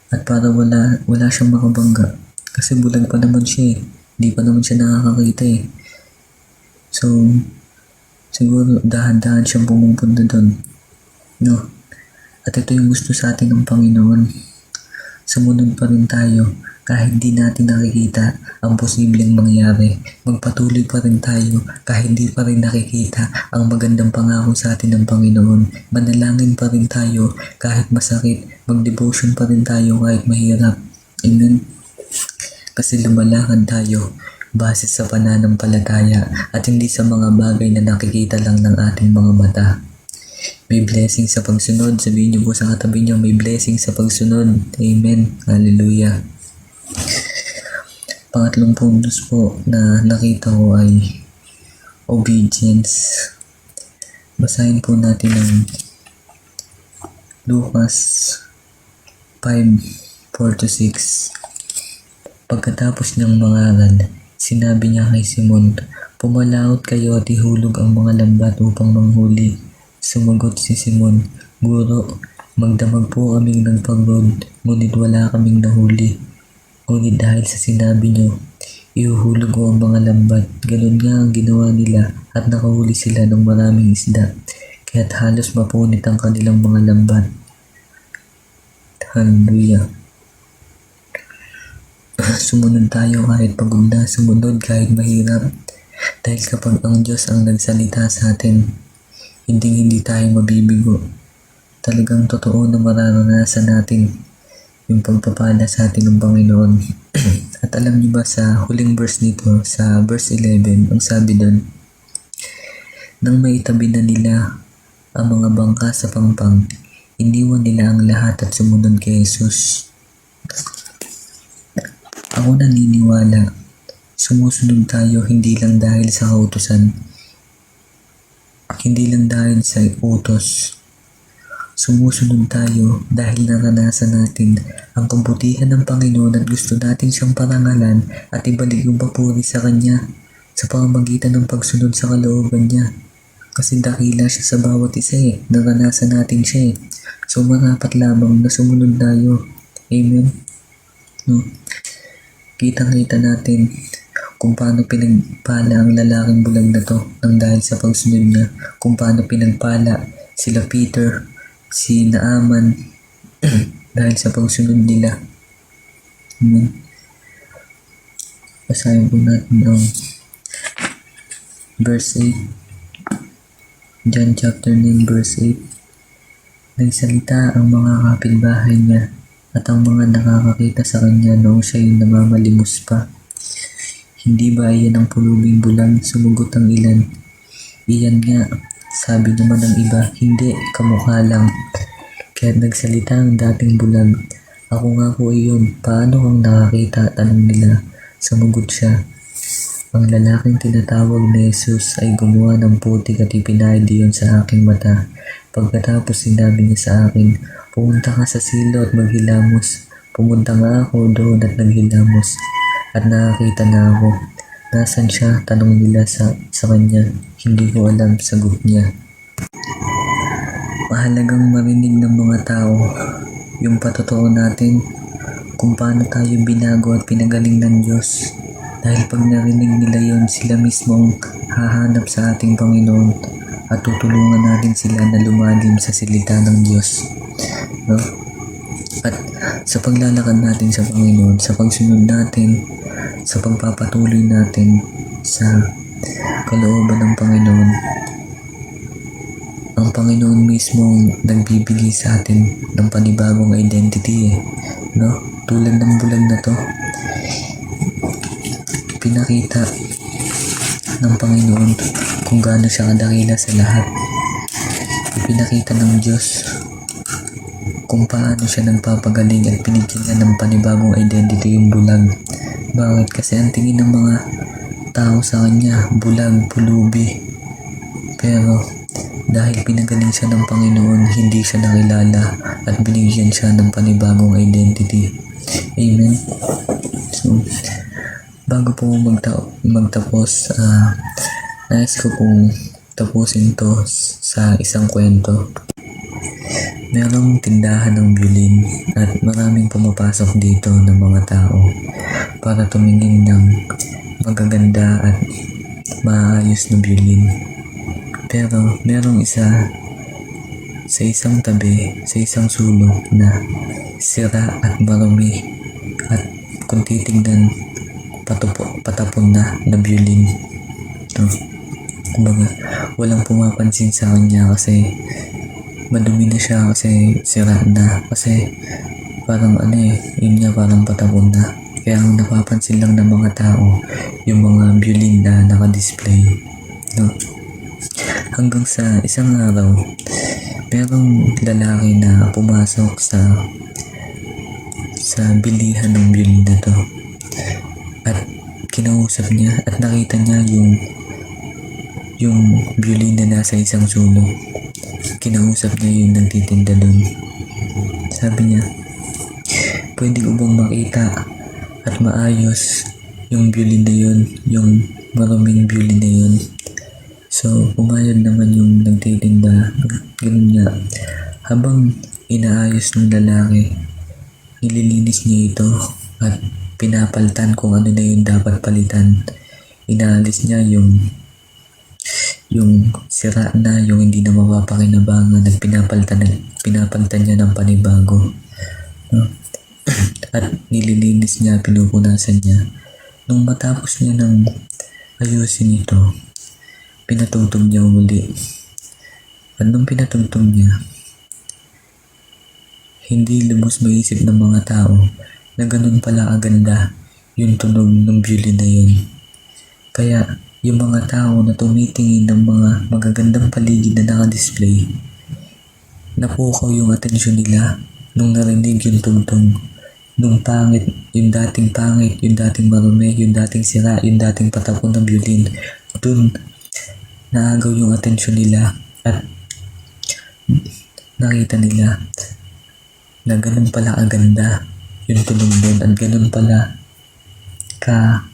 at para wala siyang makabangga. Kasi bulag pa naman siya eh, di pa naman siya nakakakita eh. So, siguro dahan-dahan siyang pumupunta doon. No? At ito yung gusto sa atin ng Panginoon. Sumunod pa rin tayo kahit di natin nakikita ang posibleng mangyari. Magpatuloy pa rin tayo kahit di pa rin nakikita ang magandang pangako sa atin ng Panginoon. Manalangin pa rin tayo kahit masakit. Mag-devotion pa rin tayo kahit mahirap. Amen? Kasi lumalakad tayo base sa pananampalataya at hindi sa mga bagay na nakikita lang ng ating mga mata. May blessing sa pagsunod. Sabihin niyo po sa katabi niyo, may blessing sa pagsunod. Amen. Hallelujah. Pangatlong puntos po na nakita ko ay obedience. Basahin po natin ang Lucas 5:4-6. Pagkatapos niyang mangaral, sinabi niya kay Simon, pumalaot kayo at ihulog ang mga lambat upang manghuli. Sumagot si Simon, Guro, magdamag po kaming nagpagod, ngunit wala kaming nahuli. Ngunit dahil sa sinabi niyo, ihuhulog ko ang mga lambat. Ganun nga ang ginawa nila at nakahuli sila ng maraming isda, kaya't halos mapunit ang kanilang mga lambat. Hallelujah. Sumunod tayo kahit pagod na, sumunod kahit mahirap. Dahil kapag ang Diyos ang nagsalita sa atin, hindi tayo mabibigo. Talagang totoo na mararanasan natin yung pagpapala sa atin ng Panginoon. At alam niyo ba sa huling verse nito, sa verse 11, ang sabi doon, nang maitabi na nila ang mga bangka sa pangpang, iniwan nila ang lahat at sumunod kay Jesus. Ako naniniwala, sumusunod tayo hindi lang dahil sa kautusan, hindi lang dahil sa utos, Sumusunod tayo dahil naranasan natin ang kabutihan ng Panginoon at gusto natin siyang parangalan at ibalik yung papuri sa Kanya sa pamamagitan ng pagsunod sa kalooban niya. Kasi dakila siya sa bawat isa naranasan natin siya So marapat lamang na sumunod tayo. Amen? No? Kitang-kita natin kung paano pinagpala ang lalaking bulag na to nang dahil sa pagsunod niya, kung paano pinagpala sila Peter, si Naaman dahil sa pagsunod nila. Amen. Basahin po natin ang verse 8. John chapter 9 verse 8. Nagsalita ang mga kapitbahay niya at ang mga nakakakita sa kanya noong siya'y namamalimos pa. Hindi ba iyan ang pulubing bulag? Sumugot ang ilan. Iyan nga. Sabi naman ng iba, hindi, kamukha lang. Kaya't nagsalita ang dating bulag. Ako nga po iyon. Paano kang nakakita? Tanong nila. Sumugot siya. Ang lalaking tinatawag na Jesus ay gumawa ng putik at ipinahid iyon sa aking mata. Pagkatapos sinabi niya sa akin, pumunta ka sa silo at maghilamos. Pumunta nga ako doon at naghilamos. At nakakita na ako. Nasaan siya? Tanong nila sa kanya. Hindi ko alam, sagot niya. Mahalagang marinig ng mga tao yung patotoo natin kung paano tayo binago at pinagaling ng Diyos. Dahil pag narinig nila yon, sila mismong hahanap sa ating Panginoon at tutulungan natin sila na lumalim sa salita ng Diyos. No? At sa paglalakad natin sa Panginoon, sa pagsunod natin, sa pagpapatuloy natin sa kalooban ng Panginoon, ang Panginoon mismo nagbibigay sa atin ng panibagong identity no? Tulad ng bulag na to, pinakita ng Panginoon kung gaano siya kadakila sa lahat. Pinakita ng Diyos kung paano siya nagpapagaling at pinigyan niya ng panibagong identity yung bulag. Bakit? Kasi ang tingin ng mga tao sa kanya, bulag, pulubi. Pero dahil pinagaling siya ng Panginoon, hindi siya nakilala at binigyan siya ng panibagong identity. Amen? So, bago po magtapos, nais ko pong tapusin to sa isang kwento. Merong tindahan ng violin at maraming pumapasok dito ng mga tao para tumingin ng magaganda at maayos na violin. Pero merong isa sa isang tabi, sa isang sulok na sira at marumi at kung titignan patapon na violin. So, kumbaga, walang pumapansin sa kanya kasi madumi na siya kasi sira na. Kasi parang yun nga, parang patapon na. Kaya ang napapansin lang ng mga tao yung mga violin na naka-display. No? Hanggang sa isang araw, merong lalaki na pumasok sa bilihan ng violin na to. At kinausap niya at nakita niya yung violin na nasa isang sulok. Kinausap niya yung nagtitinda doon. Sabi niya, pwede ko bang makita at maayos yung violin na yun, yung maruming violin na yun? So, pumayag naman yung nagtitinda. Ganun niya. Habang inaayos ng lalaki, nililinis niya ito at pinapalitan kung ano na yung dapat palitan. Inaalis niya yung sira na, yung hindi na mapapakinabangan at pinapalitan niya ng panibago. No? At nililinis niya, pinupunasan niya. Nung matapos niya ng ayusin ito, pinatugtog niya uli. At nung pinatugtog niya, hindi lubos maisip ng mga tao na ganun pala aganda yung tunog ng violin na yun. Kaya yung mga tao na tumitingin ng mga magagandang paligid na naka-display, napukaw yung atensyon nila nung narinig yung tugtog. Nung pangit, yung dating pangit, yung dating marumi, yung dating sira, yung dating patapon ng violin, dun naagaw yung atensyon nila at nakita nila na ganun pala kaganda yung tunog nun at ganun pala ka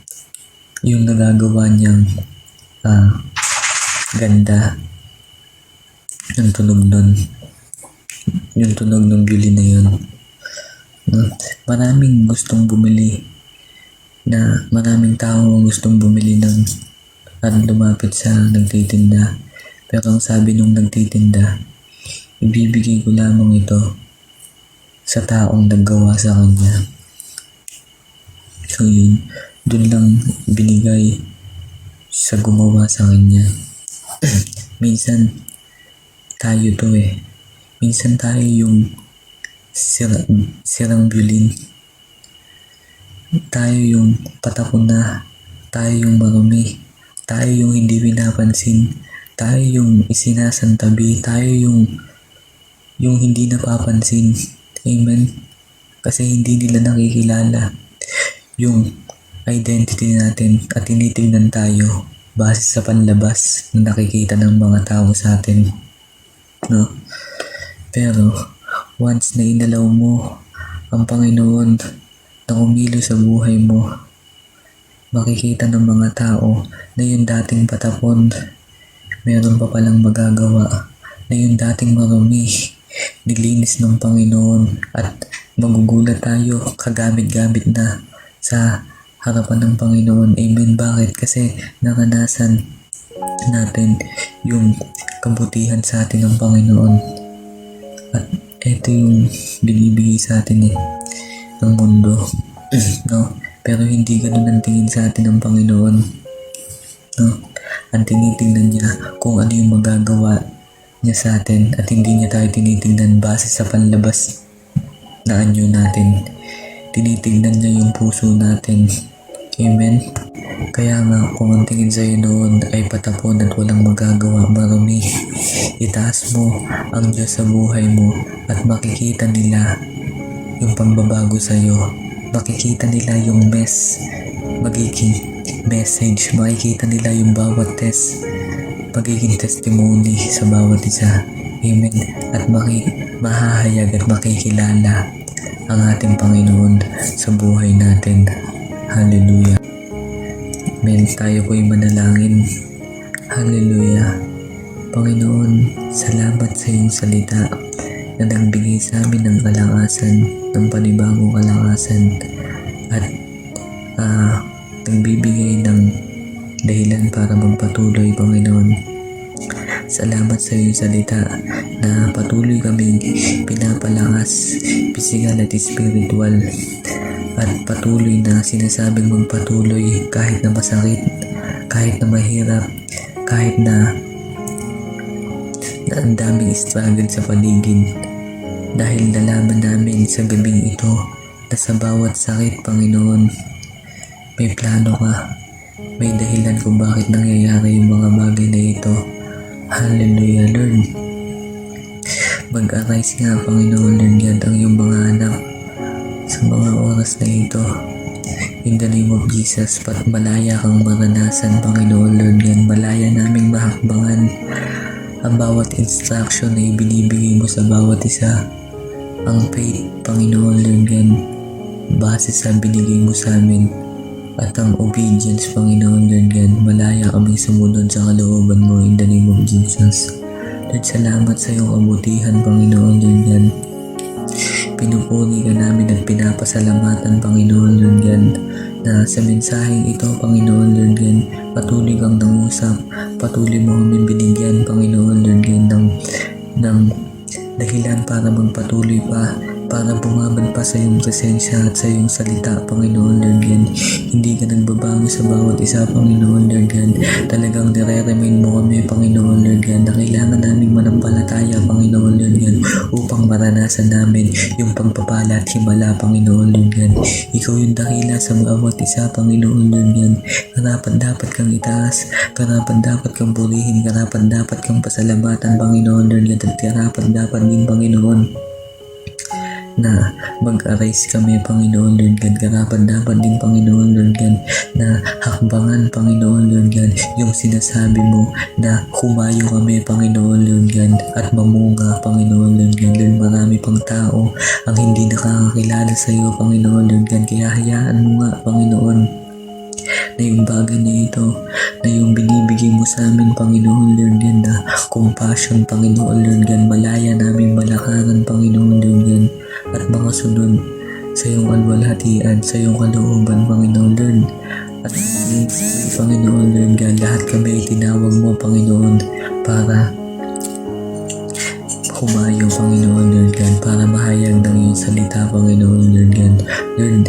yung nagagawa niyang ganda yung tunog nun, yung tunog ng violin na yun. Maraming gustong bumili maraming tao ang gustong bumili at lumapit sa nagtitinda, pero ang sabi nung nagtitinda, ibibigay ko lamang ito sa taong naggawa sa kanya. So yun, dun lang binigay sa gumawa sa kanya. Minsan tayo to minsan tayo yung sirang violin, tayo yung patapon na, tayo yung marumi, tayo yung hindi pinapansin, tayo yung isinasantabi, tayo yung hindi napapansin. Amen. Kasi hindi nila nakikilala yung identity natin at tinitingnan tayo base sa panlabas na nakikita ng mga tao sa atin. No? Pero once na inalaw mo ang Panginoon na umilo sa buhay mo, makikita ng mga tao na yung dating patapon, meron pa palang magagawa, na yung dating marumi, nilinis ng Panginoon, at magugulat tayo kagamit-gamit na sa harapan ng Panginoon. Amen. Bakit? Kasi naranasan natin yung kabutihan sa atin ng Panginoon. At ito yung binibigay sa atin ng mundo. No? Pero hindi ganun ang tingin sa atin ng Panginoon. No? Ang tinitingnan niya kung ano yung magagawa niya sa atin, at hindi niya tayo tinitingnan base sa panlabas na anyo natin. Tinitingnan niya yung puso natin. Amen. Kaya nga, kung ang tingin sa'yo noon ay patapon at walang magagawa, marumi, itaas mo ang Diyos sa buhay mo at makikita nila yung pagbabago sa'yo. Makikita nila yung magiging message. Makikita nila yung bawat magiging testimony sa bawat isa. Amen. At mahahayag at makikilala ang ating Panginoon sa buhay natin. Hallelujah. Amen. Tayo po'y manalangin. Hallelujah. Panginoon, salamat sa iyong salita na nagbigay sa amin ng kalakasan, ng panibagong kalakasan, at nagbibigay ng dahilan para magpatuloy, Panginoon. Salamat sa iyong salita na patuloy kaming pinapalakas, physical at spiritual, at patuloy na sinasabing magpatuloy kahit na masakit, kahit na mahirap, kahit na ang daming struggle sa paligid. Dahil nalaman namin sa gabing ito na sa bawat sakit, Panginoon, may plano ka, may dahilan kung bakit nangyayari yung mga bagay na ito. Hallelujah, Lord. Mag-arise nga, Panginoon, Lord God, ang iyong mga anak sa mga oras na ito. In the name of Jesus, malaya kang maranasan, Panginoon, Lord God. Malaya naming mahakbangan ang bawat instruction na ibinibigay mo sa bawat isa. Ang faith, Panginoon, Lord God, base sa binigay mo sa amin, at ang obedience, Panginoon, Lord God, malaya kaming sumunod sa kalooban mo in the name of Jesus. Lord, salamat sa iyong kabutihan, Panginoon, Lord God. Pinupuri ka namin at pinapasalamatan, Panginoon, Lord God, na sa mensaheng ito, Panginoon, Lord God, patuloy kang nangusap, patuloy mo kami binigyan, Panginoon, Lord God, ng dahilan para magpatuloy pa, para bumaban pa sa iyong presensya at sa iyong salita, Panginoon, Lord God. Hindi ka nagbabago sa bawat isa, Panginoon, Lord God. Talagang nire-remind mo kami, Panginoon, Lord God, na kailangan naming manampalataya, Panginoon, Lord God, upang maranasan namin yung pagpapala at himala, Panginoon, Lord God. Ikaw yung dakila sa bawat isa, Panginoon, Lord God. Karapat-dapat kang itaas, karapat-dapat kang purihin, karapat-dapat kang pasalamatan, Panginoon, Lord God, at karapat-dapat din, Panginoon, na mag-arise kami, Panginoon Lord God. Karapat-dapat din, Panginoon Lord God, na hakbangan, Panginoon Lord God, yung sinasabi mo na humayo kami, Panginoon Lord God, at mamunga, Panginoon Lord God. Lord, marami pang tao ang hindi nakakakilala sa iyo, Panginoon Lord God. Kaya hayaan mo nga, Panginoon, na yung bagay na ito, na yung binibigay mo sa amin, Panginoon Lord God, na compassion, Panginoon Lord God, malaya namin malakaran, Panginoon Lord God, at makasunod sa iyong alwalhatian, sa iyong kalooban, Panginoon Lord. At Panginoon Lord God, lahat kami ay tinawag mo, Panginoon, para humayo, Panginoon Lord God, para mahayag ng iyong salita, Panginoon Lord God. Lord,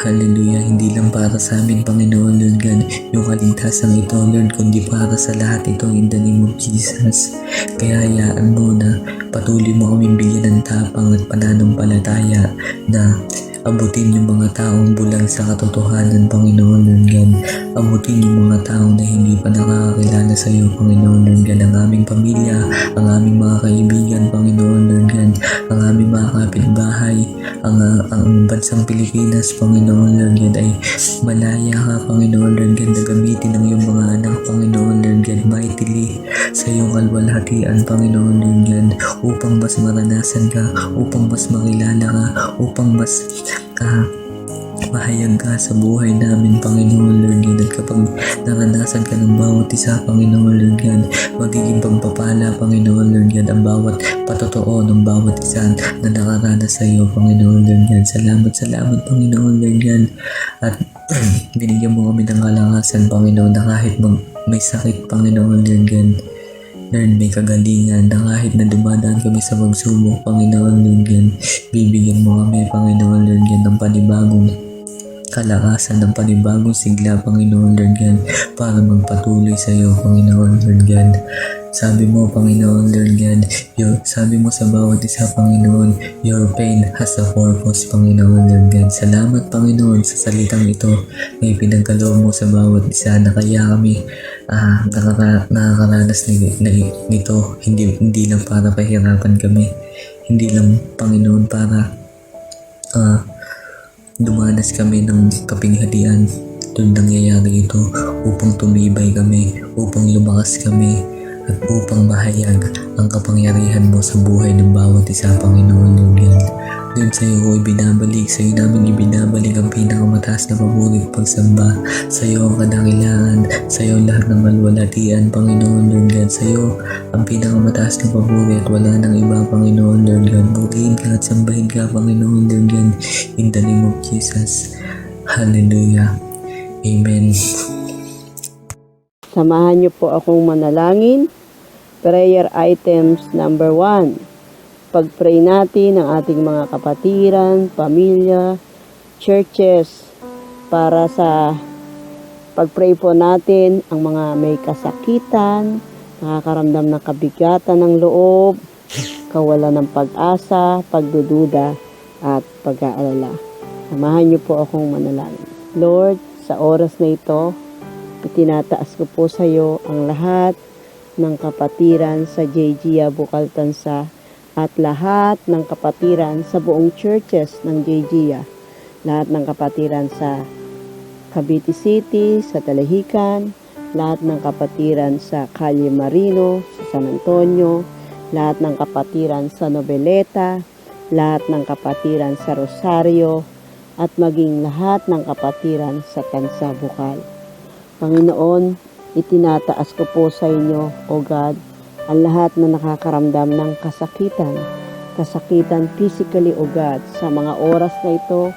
hallelujah, hindi lang para sa amin, Panginoon Lord God, yung kaligtasan ito, Lord, kundi para sa lahat ito, in the name of Jesus. Kaya hayaan mo na patuloy mo kaming bigyan ng tapang at pananampalataya na abutin yung mga taong bulang sa katotohanan, Panginoon Lord God. Abutin yung mga taong na hindi pa nakakakilala sa iyo, Panginoon Lord God. Ang aming pamilya, ang aming mga kaibigan, Panginoon Lord God. Ang aming mga kapitbahay, ang bansang Pilipinas, Panginoon Lord God, ay malaya ka, Panginoon Lord God, na gamitin ng iyong mga anak, Panginoon Lord God, mightily sa iyong kalwalhatian, Panginoon Lord God, upang mas maranasan ka, upang mas makilala ka, upang mas mahayag ka sa buhay namin, Panginoon Lord God. At kapag naranasan ka ng bawat isa, Panginoon Lord God, magiging pagpapala, Panginoon Lord God, ang bawat patotoo ng bawat isa na nakaranas sa iyo, Panginoon Lord God. Salamat, Panginoon Lord God. At binigyan mo kami ng kalakasan, Panginoon, na kahit may sakit, Panginoon Lord God, Lord, may kagalingan, na kahit na dumadaan kami sa pagsubok, Panginoon Lord God, bibigyan mo kami, Panginoon Lord God, ng panibagong kalakasan, ng panibagong sigla, Panginoon Lord God, para magpatuloy sa iyo, Panginoon Lord God. Sabi mo, Panginoon Lord God, sabi mo sa bawat isa, Panginoon, your pain has a purpose, Panginoon Lord God. Salamat, Panginoon, sa salitang ito na ipinagkaloob mo sa bawat isa, na kaya kami nakakaranas nito, hindi lang para pahirapan kami, hindi lang, Panginoon, para dumanas kami ng kapighatian. Doon nangyayari ito upang tumibay kami, upang lumakas kami, at upang mahayag ang kapangyarihan mo sa buhay ng bawat isa, Panginoon Lord God. Lord, sa iyo ko ibinabalik, sa iyo namin ibinabalik ang pinakamataas na paburit pagsamba. Sa iyo ang kadakilaan, sa iyo lahat ng malwalhatian, Panginoon Lord God. Sa iyo ang pinakamataas na paburit, wala nang iba, Panginoon Lord God. Purihin ka at sambahin ka, Panginoon Lord God, in the name of Jesus. Hallelujah. Amen. Samahan niyo po akong manalangin. Prayer items number 1. Pag-pray natin ang ating mga kapatiran, pamilya, churches, para sa pag-pray po natin ang mga may kasakitan, nakakaramdam ng kabigatan ng loob, kawalan ng pag-asa, pagdududa, at pag-aalala. Samahan niyo po akong manalangin. Lord, sa oras na ito, itinataas ko po sa iyo ang lahat ng kapatiran sa JGIA Bukaltansa at lahat ng kapatiran sa buong churches ng JGIA. Lahat ng kapatiran sa Cavite City, sa Talahican, lahat ng kapatiran sa Calle Marino, sa San Antonio, lahat ng kapatiran sa Noveleta, lahat ng kapatiran sa Rosario, at maging lahat ng kapatiran sa Tansa Bukal. Panginoon, itinataas ko po sa inyo, O God, ang lahat na nakakaramdam ng kasakitan physically, O God, sa mga oras na ito,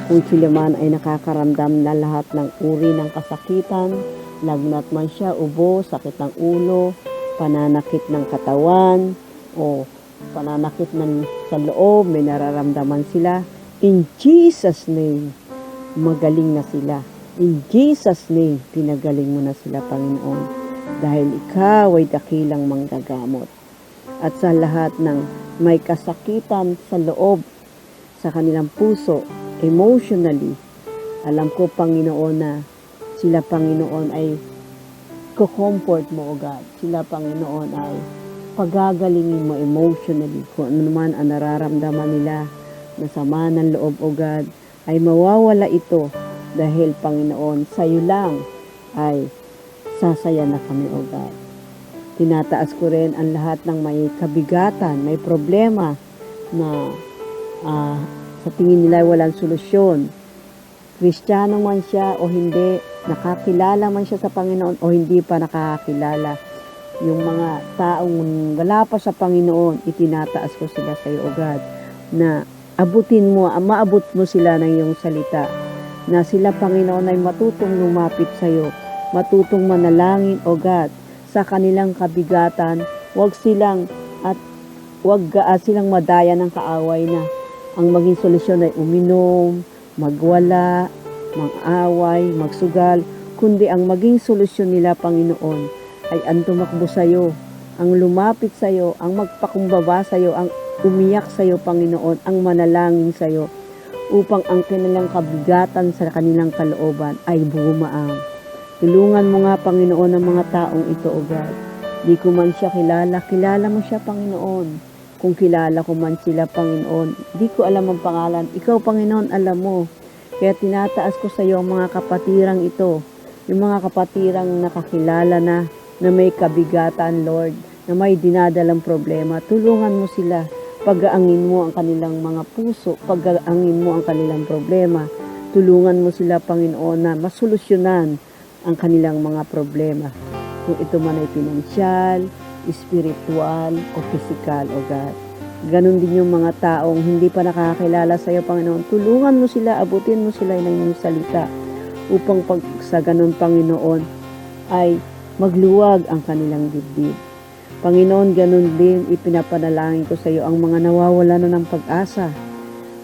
kung sila man ay nakakaramdam na lahat ng uri ng kasakitan, lagnat man siya, ubo, sakit ng ulo, pananakit ng katawan, o pananakit ng sa loob, may nararamdaman sila, in Jesus' name, magaling na sila. In Jesus' name, pinagaling mo na sila, Panginoon, dahil ikaw ay dakilang manggagamot. At sa lahat ng may kasakitan sa loob, sa kanilang puso, emotionally, alam ko, Panginoon, na sila, Panginoon, ay ko-comfort mo, O God. Sila, Panginoon, ay pagagalingin mo emotionally kung ano man ang nararamdaman nila. na sama ng loob, O God, ay mawawala ito dahil, Panginoon, sa iyo lang ay sasaya na kami, O God. Tinataas ko rin ang lahat ng may kabigatan, may problema na sa tingin nila walang solusyon. Kristiyano man siya o hindi, nakakilala man siya sa Panginoon o hindi pa nakakilala. Yung mga taong wala pa sa Panginoon, itinataas ko sila sa iyo, O God, na abutin mo, maabot mo sila ng iyong salita, na sila, Panginoon, ay matutong lumapit sa iyo, matutong manalangin, O God, sa kanilang kabigatan. Huwag silang silang madaya ng kaaway na ang maging solusyon ay uminom, magwala, mang-away, magsugal, kundi ang maging solusyon nila, Panginoon, ay ang tumakbo sa iyo, ang lumapit sa iyo, ang magpakumbaba sa iyo, ang umiyak sa iyo, Panginoon, ang manalangin sa iyo, upang ang kanilang kabigatan sa kanilang kalooban ay bumaang. Tulungan mo nga, Panginoon, ang mga taong ito, O God. Di ko man siya kilala mo siya, Panginoon. Kung kilala ko man sila, Panginoon, di ko alam ang pangalan. Ikaw, Panginoon, alam mo. Kaya tinataas ko sa iyo ang mga kapatirang ito, yung mga kapatirang nakakilala na may kabigatan, Lord, na may dinadalang problema. Tulungan mo sila, pag-aangin mo ang kanilang mga puso, pag-aangin mo ang kanilang problema. Tulungan mo sila, Panginoon, na masolusyonan ang kanilang mga problema. Kung ito man ay pinansyal, spiritual, o physical, O God. Ganon din yung mga taong hindi pa nakakilala sa iyo, Panginoon. Tulungan mo sila, abutin mo sila ng iyong salita upang pag sa ganon, Panginoon, ay magluwag ang kanilang dibdib. Panginoon, ganon din ipinapanalangin ko sa iyo ang mga nawawala na ng pag-asa,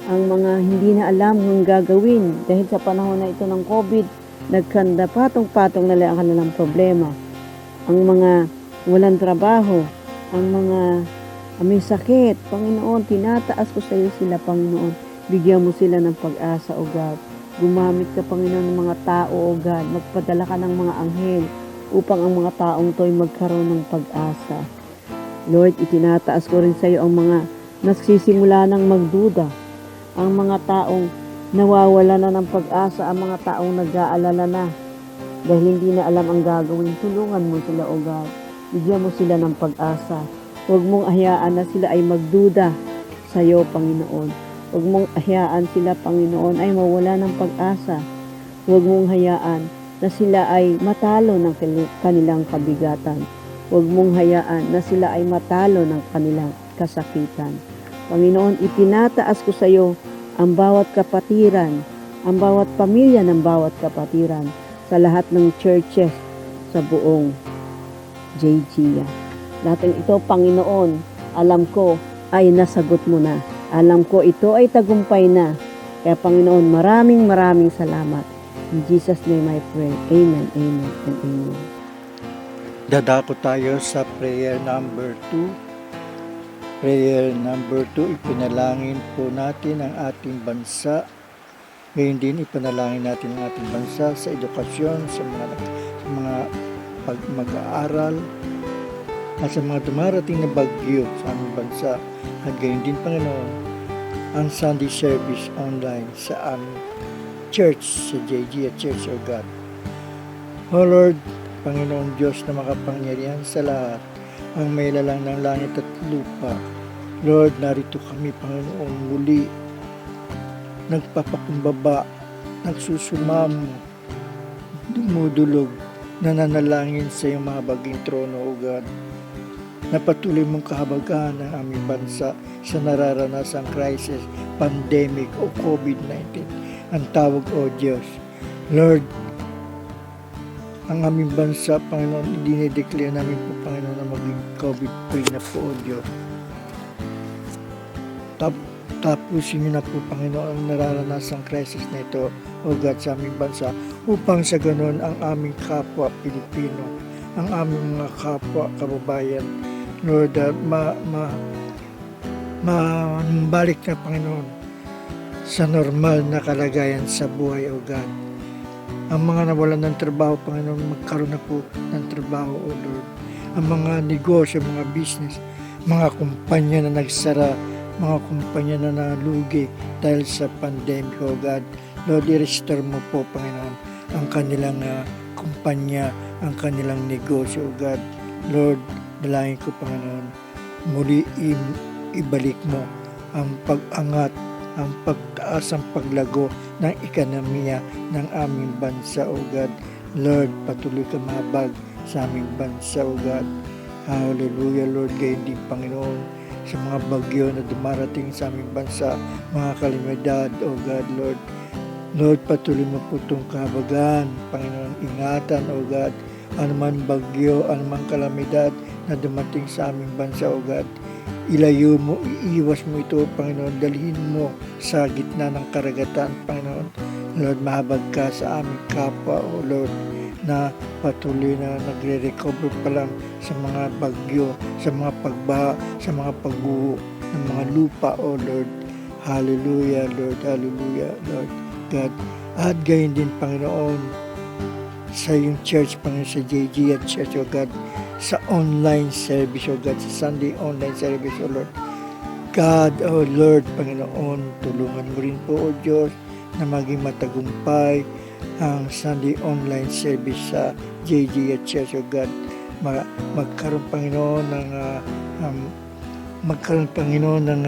ang mga hindi na alam kung gagawin dahil sa panahon na ito ng COVID, nagkanda patong-patong na lang ang kanilang problema. Ang mga walang trabaho, ang mga may sakit, Panginoon, tinataas ko sa iyo sila, Panginoon. Bigyan mo sila ng pag-asa, O God. Gumamit ka, Panginoon, ng mga tao, O God. Magpadala ka ng mga anghel upang ang mga taong to ay magkaroon ng pag-asa. Lord, itinataas ko rin sa iyo ang mga nagsisimula ng magduda, ang mga taong nawawala na ng pag-asa, ang mga taong nag-aalala na dahil hindi na alam ang gagawin. Tulungan mo sila, O God. Bigyan mo sila ng pag-asa. Huwag mong hayaan na sila ay magduda sa iyo, Panginoon. Huwag mong hayaan sila, Panginoon, ay mawala ng pag-asa. Huwag mong hayaan na sila ay matalo ng kanilang kabigatan. Huwag mong hayaan na sila ay matalo ng kanilang kasakitan. Panginoon, itinataas ko sa iyo ang bawat kapatiran, ang bawat pamilya ng bawat kapatiran sa lahat ng churches sa buong JGA. Lahat ng ito, Panginoon, alam ko ay nasagot mo na. Alam ko ito ay tagumpay na. Kaya, Panginoon, maraming salamat. In Jesus' name I pray. Amen, amen, and amen. Dadako tayo sa prayer number 2. Prayer number 2, ipinalangin po natin ang ating bansa. Ngayon din, ipanalangin natin ang ating bansa sa edukasyon, sa mga mag-aaral, at sa mga dumarating na bagyo sa aming bansa. At gayon din, Panginoon, ang Sunday service online sa aming church, sa JG at Church of God. O Lord, Panginoon Diyos na makapangyarihan sa lahat, ang may lalang ng langit at lupa. Lord, narito kami, Panginoon, muli, nagpapakumbaba, nagsusumamo, dumudulog, nananalangin sa iyong mga baging trono, O God, na patuloy mong kahabagahan ng aming bansa sa nararanasang crisis, pandemic o COVID-19. Ang tawag, O Diyos. Lord, ang aming bansa, Panginoon, dinideclare namin po, Panginoon, na maging COVID-free na po, O Diyos. Tapusin niyo na po, Panginoon, ang nararanasang crisis na ito, O God, sa aming bansa, upang sa ganon ang aming kapwa Pilipino, ang aming mga kapwa kababayan, Lord, balik na, Panginoon, sa normal na kalagayan sa buhay, O God. Ang mga nawalan ng trabaho, Panginoon, magkaroon na po ng trabaho, O Lord. Ang mga negosyo, mga business, mga kumpanya na nagsara, mga kumpanya na nalugi dahil sa pandemic, O God. Lord, i-restore mo po, Panginoon, ang kanilang kumpanya, ang kanilang negosyo, O God. Lord, dalangin ko, Panginoon, muli ibalik mo ang pag-angat, ang pagtaas, ang paglago ng ekonomiya ng aming bansa, O God. Lord, patuloy ka mahabag sa aming bansa, O God. Hallelujah, Lord. Gayon din, Panginoon, sa mga bagyo na dumarating sa aming bansa, mga kalamidad, O God, Lord. Lord, patuloy mo po itong kahabagan, Panginoon. Ingatan, O God, anuman bagyo, anuman kalamidad na dumating sa aming bansa, O God. Ilayo mo, iiwas mo ito, Panginoon. Dalhin mo sa gitna ng karagatan, Panginoon. Lord, mahabag ka sa aming kapwa, O Lord, na patuloy na nagre-recover pa lang sa mga bagyo, sa mga pagbaha, sa mga pagbuho ng mga lupa, O Lord. Hallelujah, Lord. Hallelujah, Lord God. At gayon din, Panginoon, sa iyong church, Panginoon, sa JG at Church, O God, sa online service, O God, sa Sunday online service, O Lord. God, O Lord, Panginoon, tulungan mo rin po, O Diyos, na maging matagumpay ang Sunday online service sa JG at Church, O God. Magkaroon, Panginoon, ng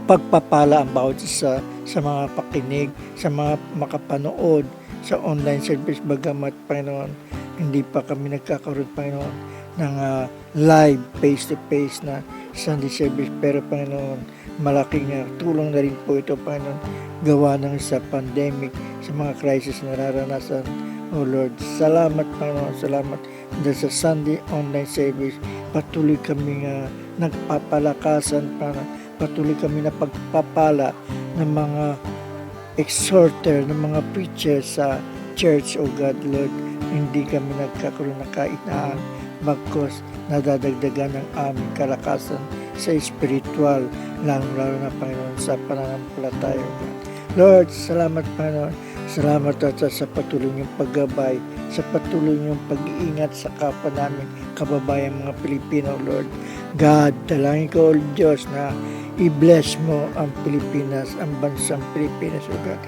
pagpapala ang bawat isa sa mga pakinig, sa mga makapanood sa online service, bagamat, Panginoon, hindi pa kami nagkakaroon, Panginoon, ng live face-to-face na Sunday service. Pero, Panginoon, malaking tulong na rin po ito, Panginoon, gawa ng sa pandemic, sa mga crisis na nararanasan, O Lord. Salamat, Panginoon, salamat dahil sa Sunday online service. Patuloy kami nagpapalakasan, patuloy kami na pagpapala ng mga exhorter, ng mga preacher sa church, O God, Lord. Hindi kami nagkakaroon ng kainaan, bagkos nadadagdagan ng aming kalakasan sa spiritual, lalo na, Panginoon, sa pananampalataya, O God. Lord, salamat, Panginoon. Salamat at sa patuloy niyong paggabay, sa patuloy niyong pag-iingat sa kapwa namin, kababayan mga Pilipino, Lord. God, dalangin ko, O Diyos, na i-bless mo ang Pilipinas, ang bansang Pilipinas, O God.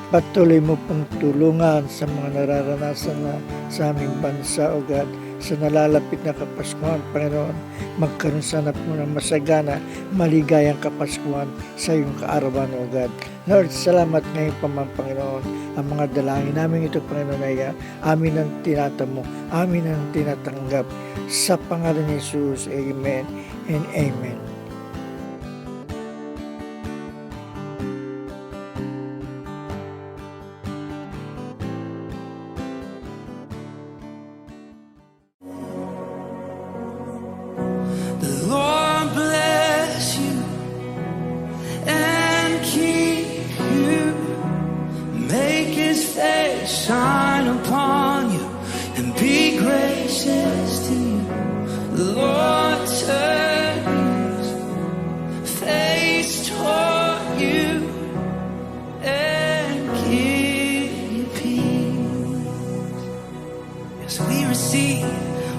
Patuloy mo pong tulungan sa mga nararanasan na sa aming bansa, O God. Sa nalalapit na Kapaskuhan, Panginoon, magkaroon sana po ng masagana, maligayang Kapaskuhan sa iyong kaarawan, O God. Lord, salamat ngayon pa man, Panginoon. Ang mga dalangin namin ito, Panginoon, ay amin ang tinatamo, amin ang tinatanggap. Sa pangalan ni Jesus, Amen and Amen. The Lord bless you and keep you. Make His face shine upon you and be gracious to you. The Lord turn His face toward you and give you peace. Yes, we receive,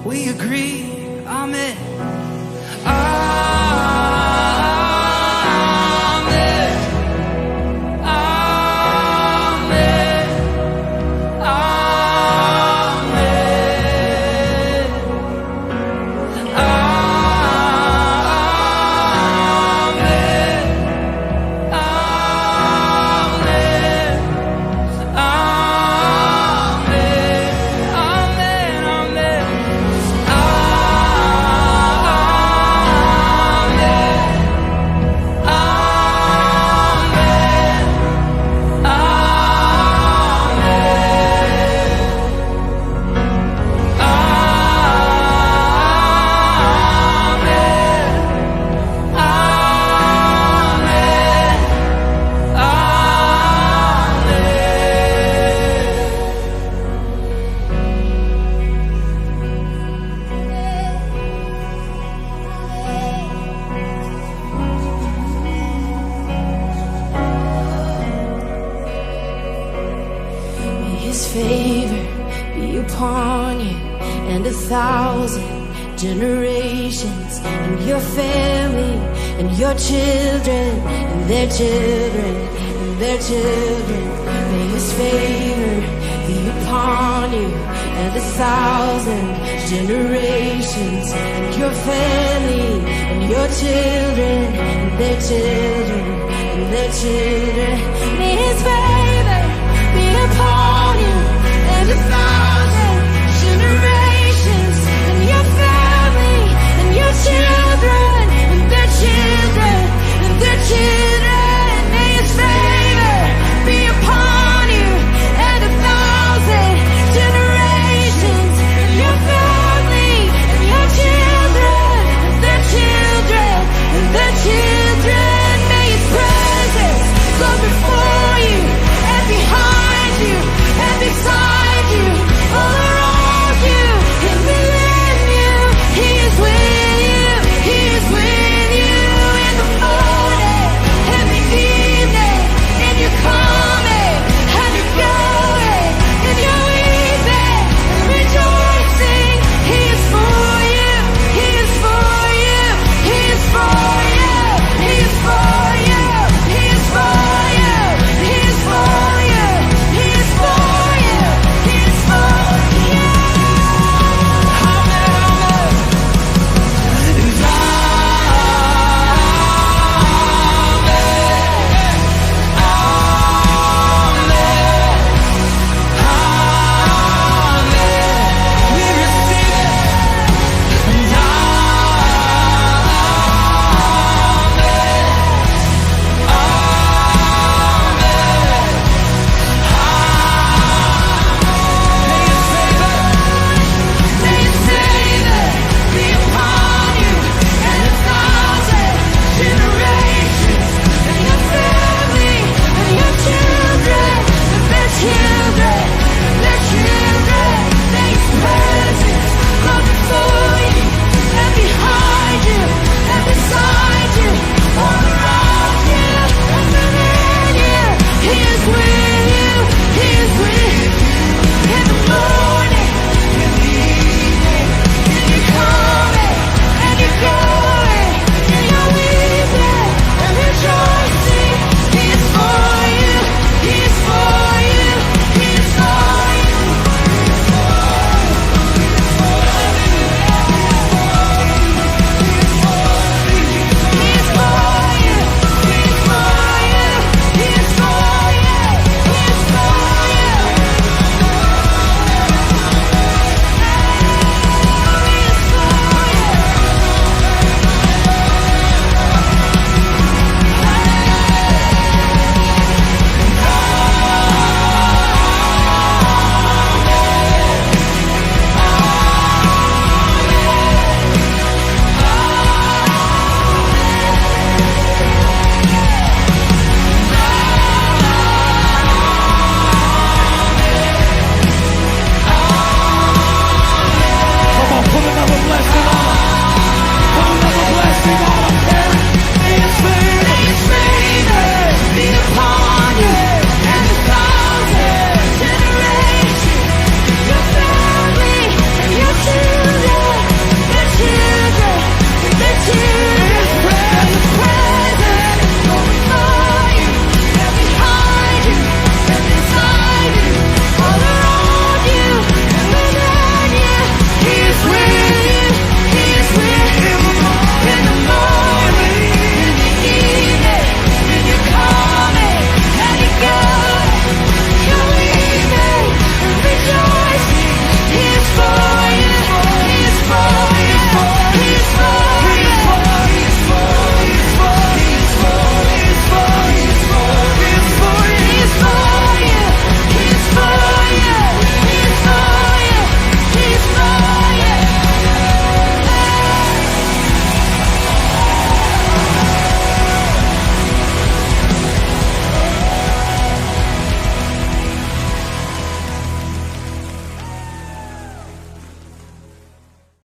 we agree. Amen. His favor be upon you and 1,000 generations, and your family, and your children, and their children, and their children. May His favor be upon you, and 1,000 generations, and your family, and your children, and their children, and their children. May His favor be upon you, and 1,000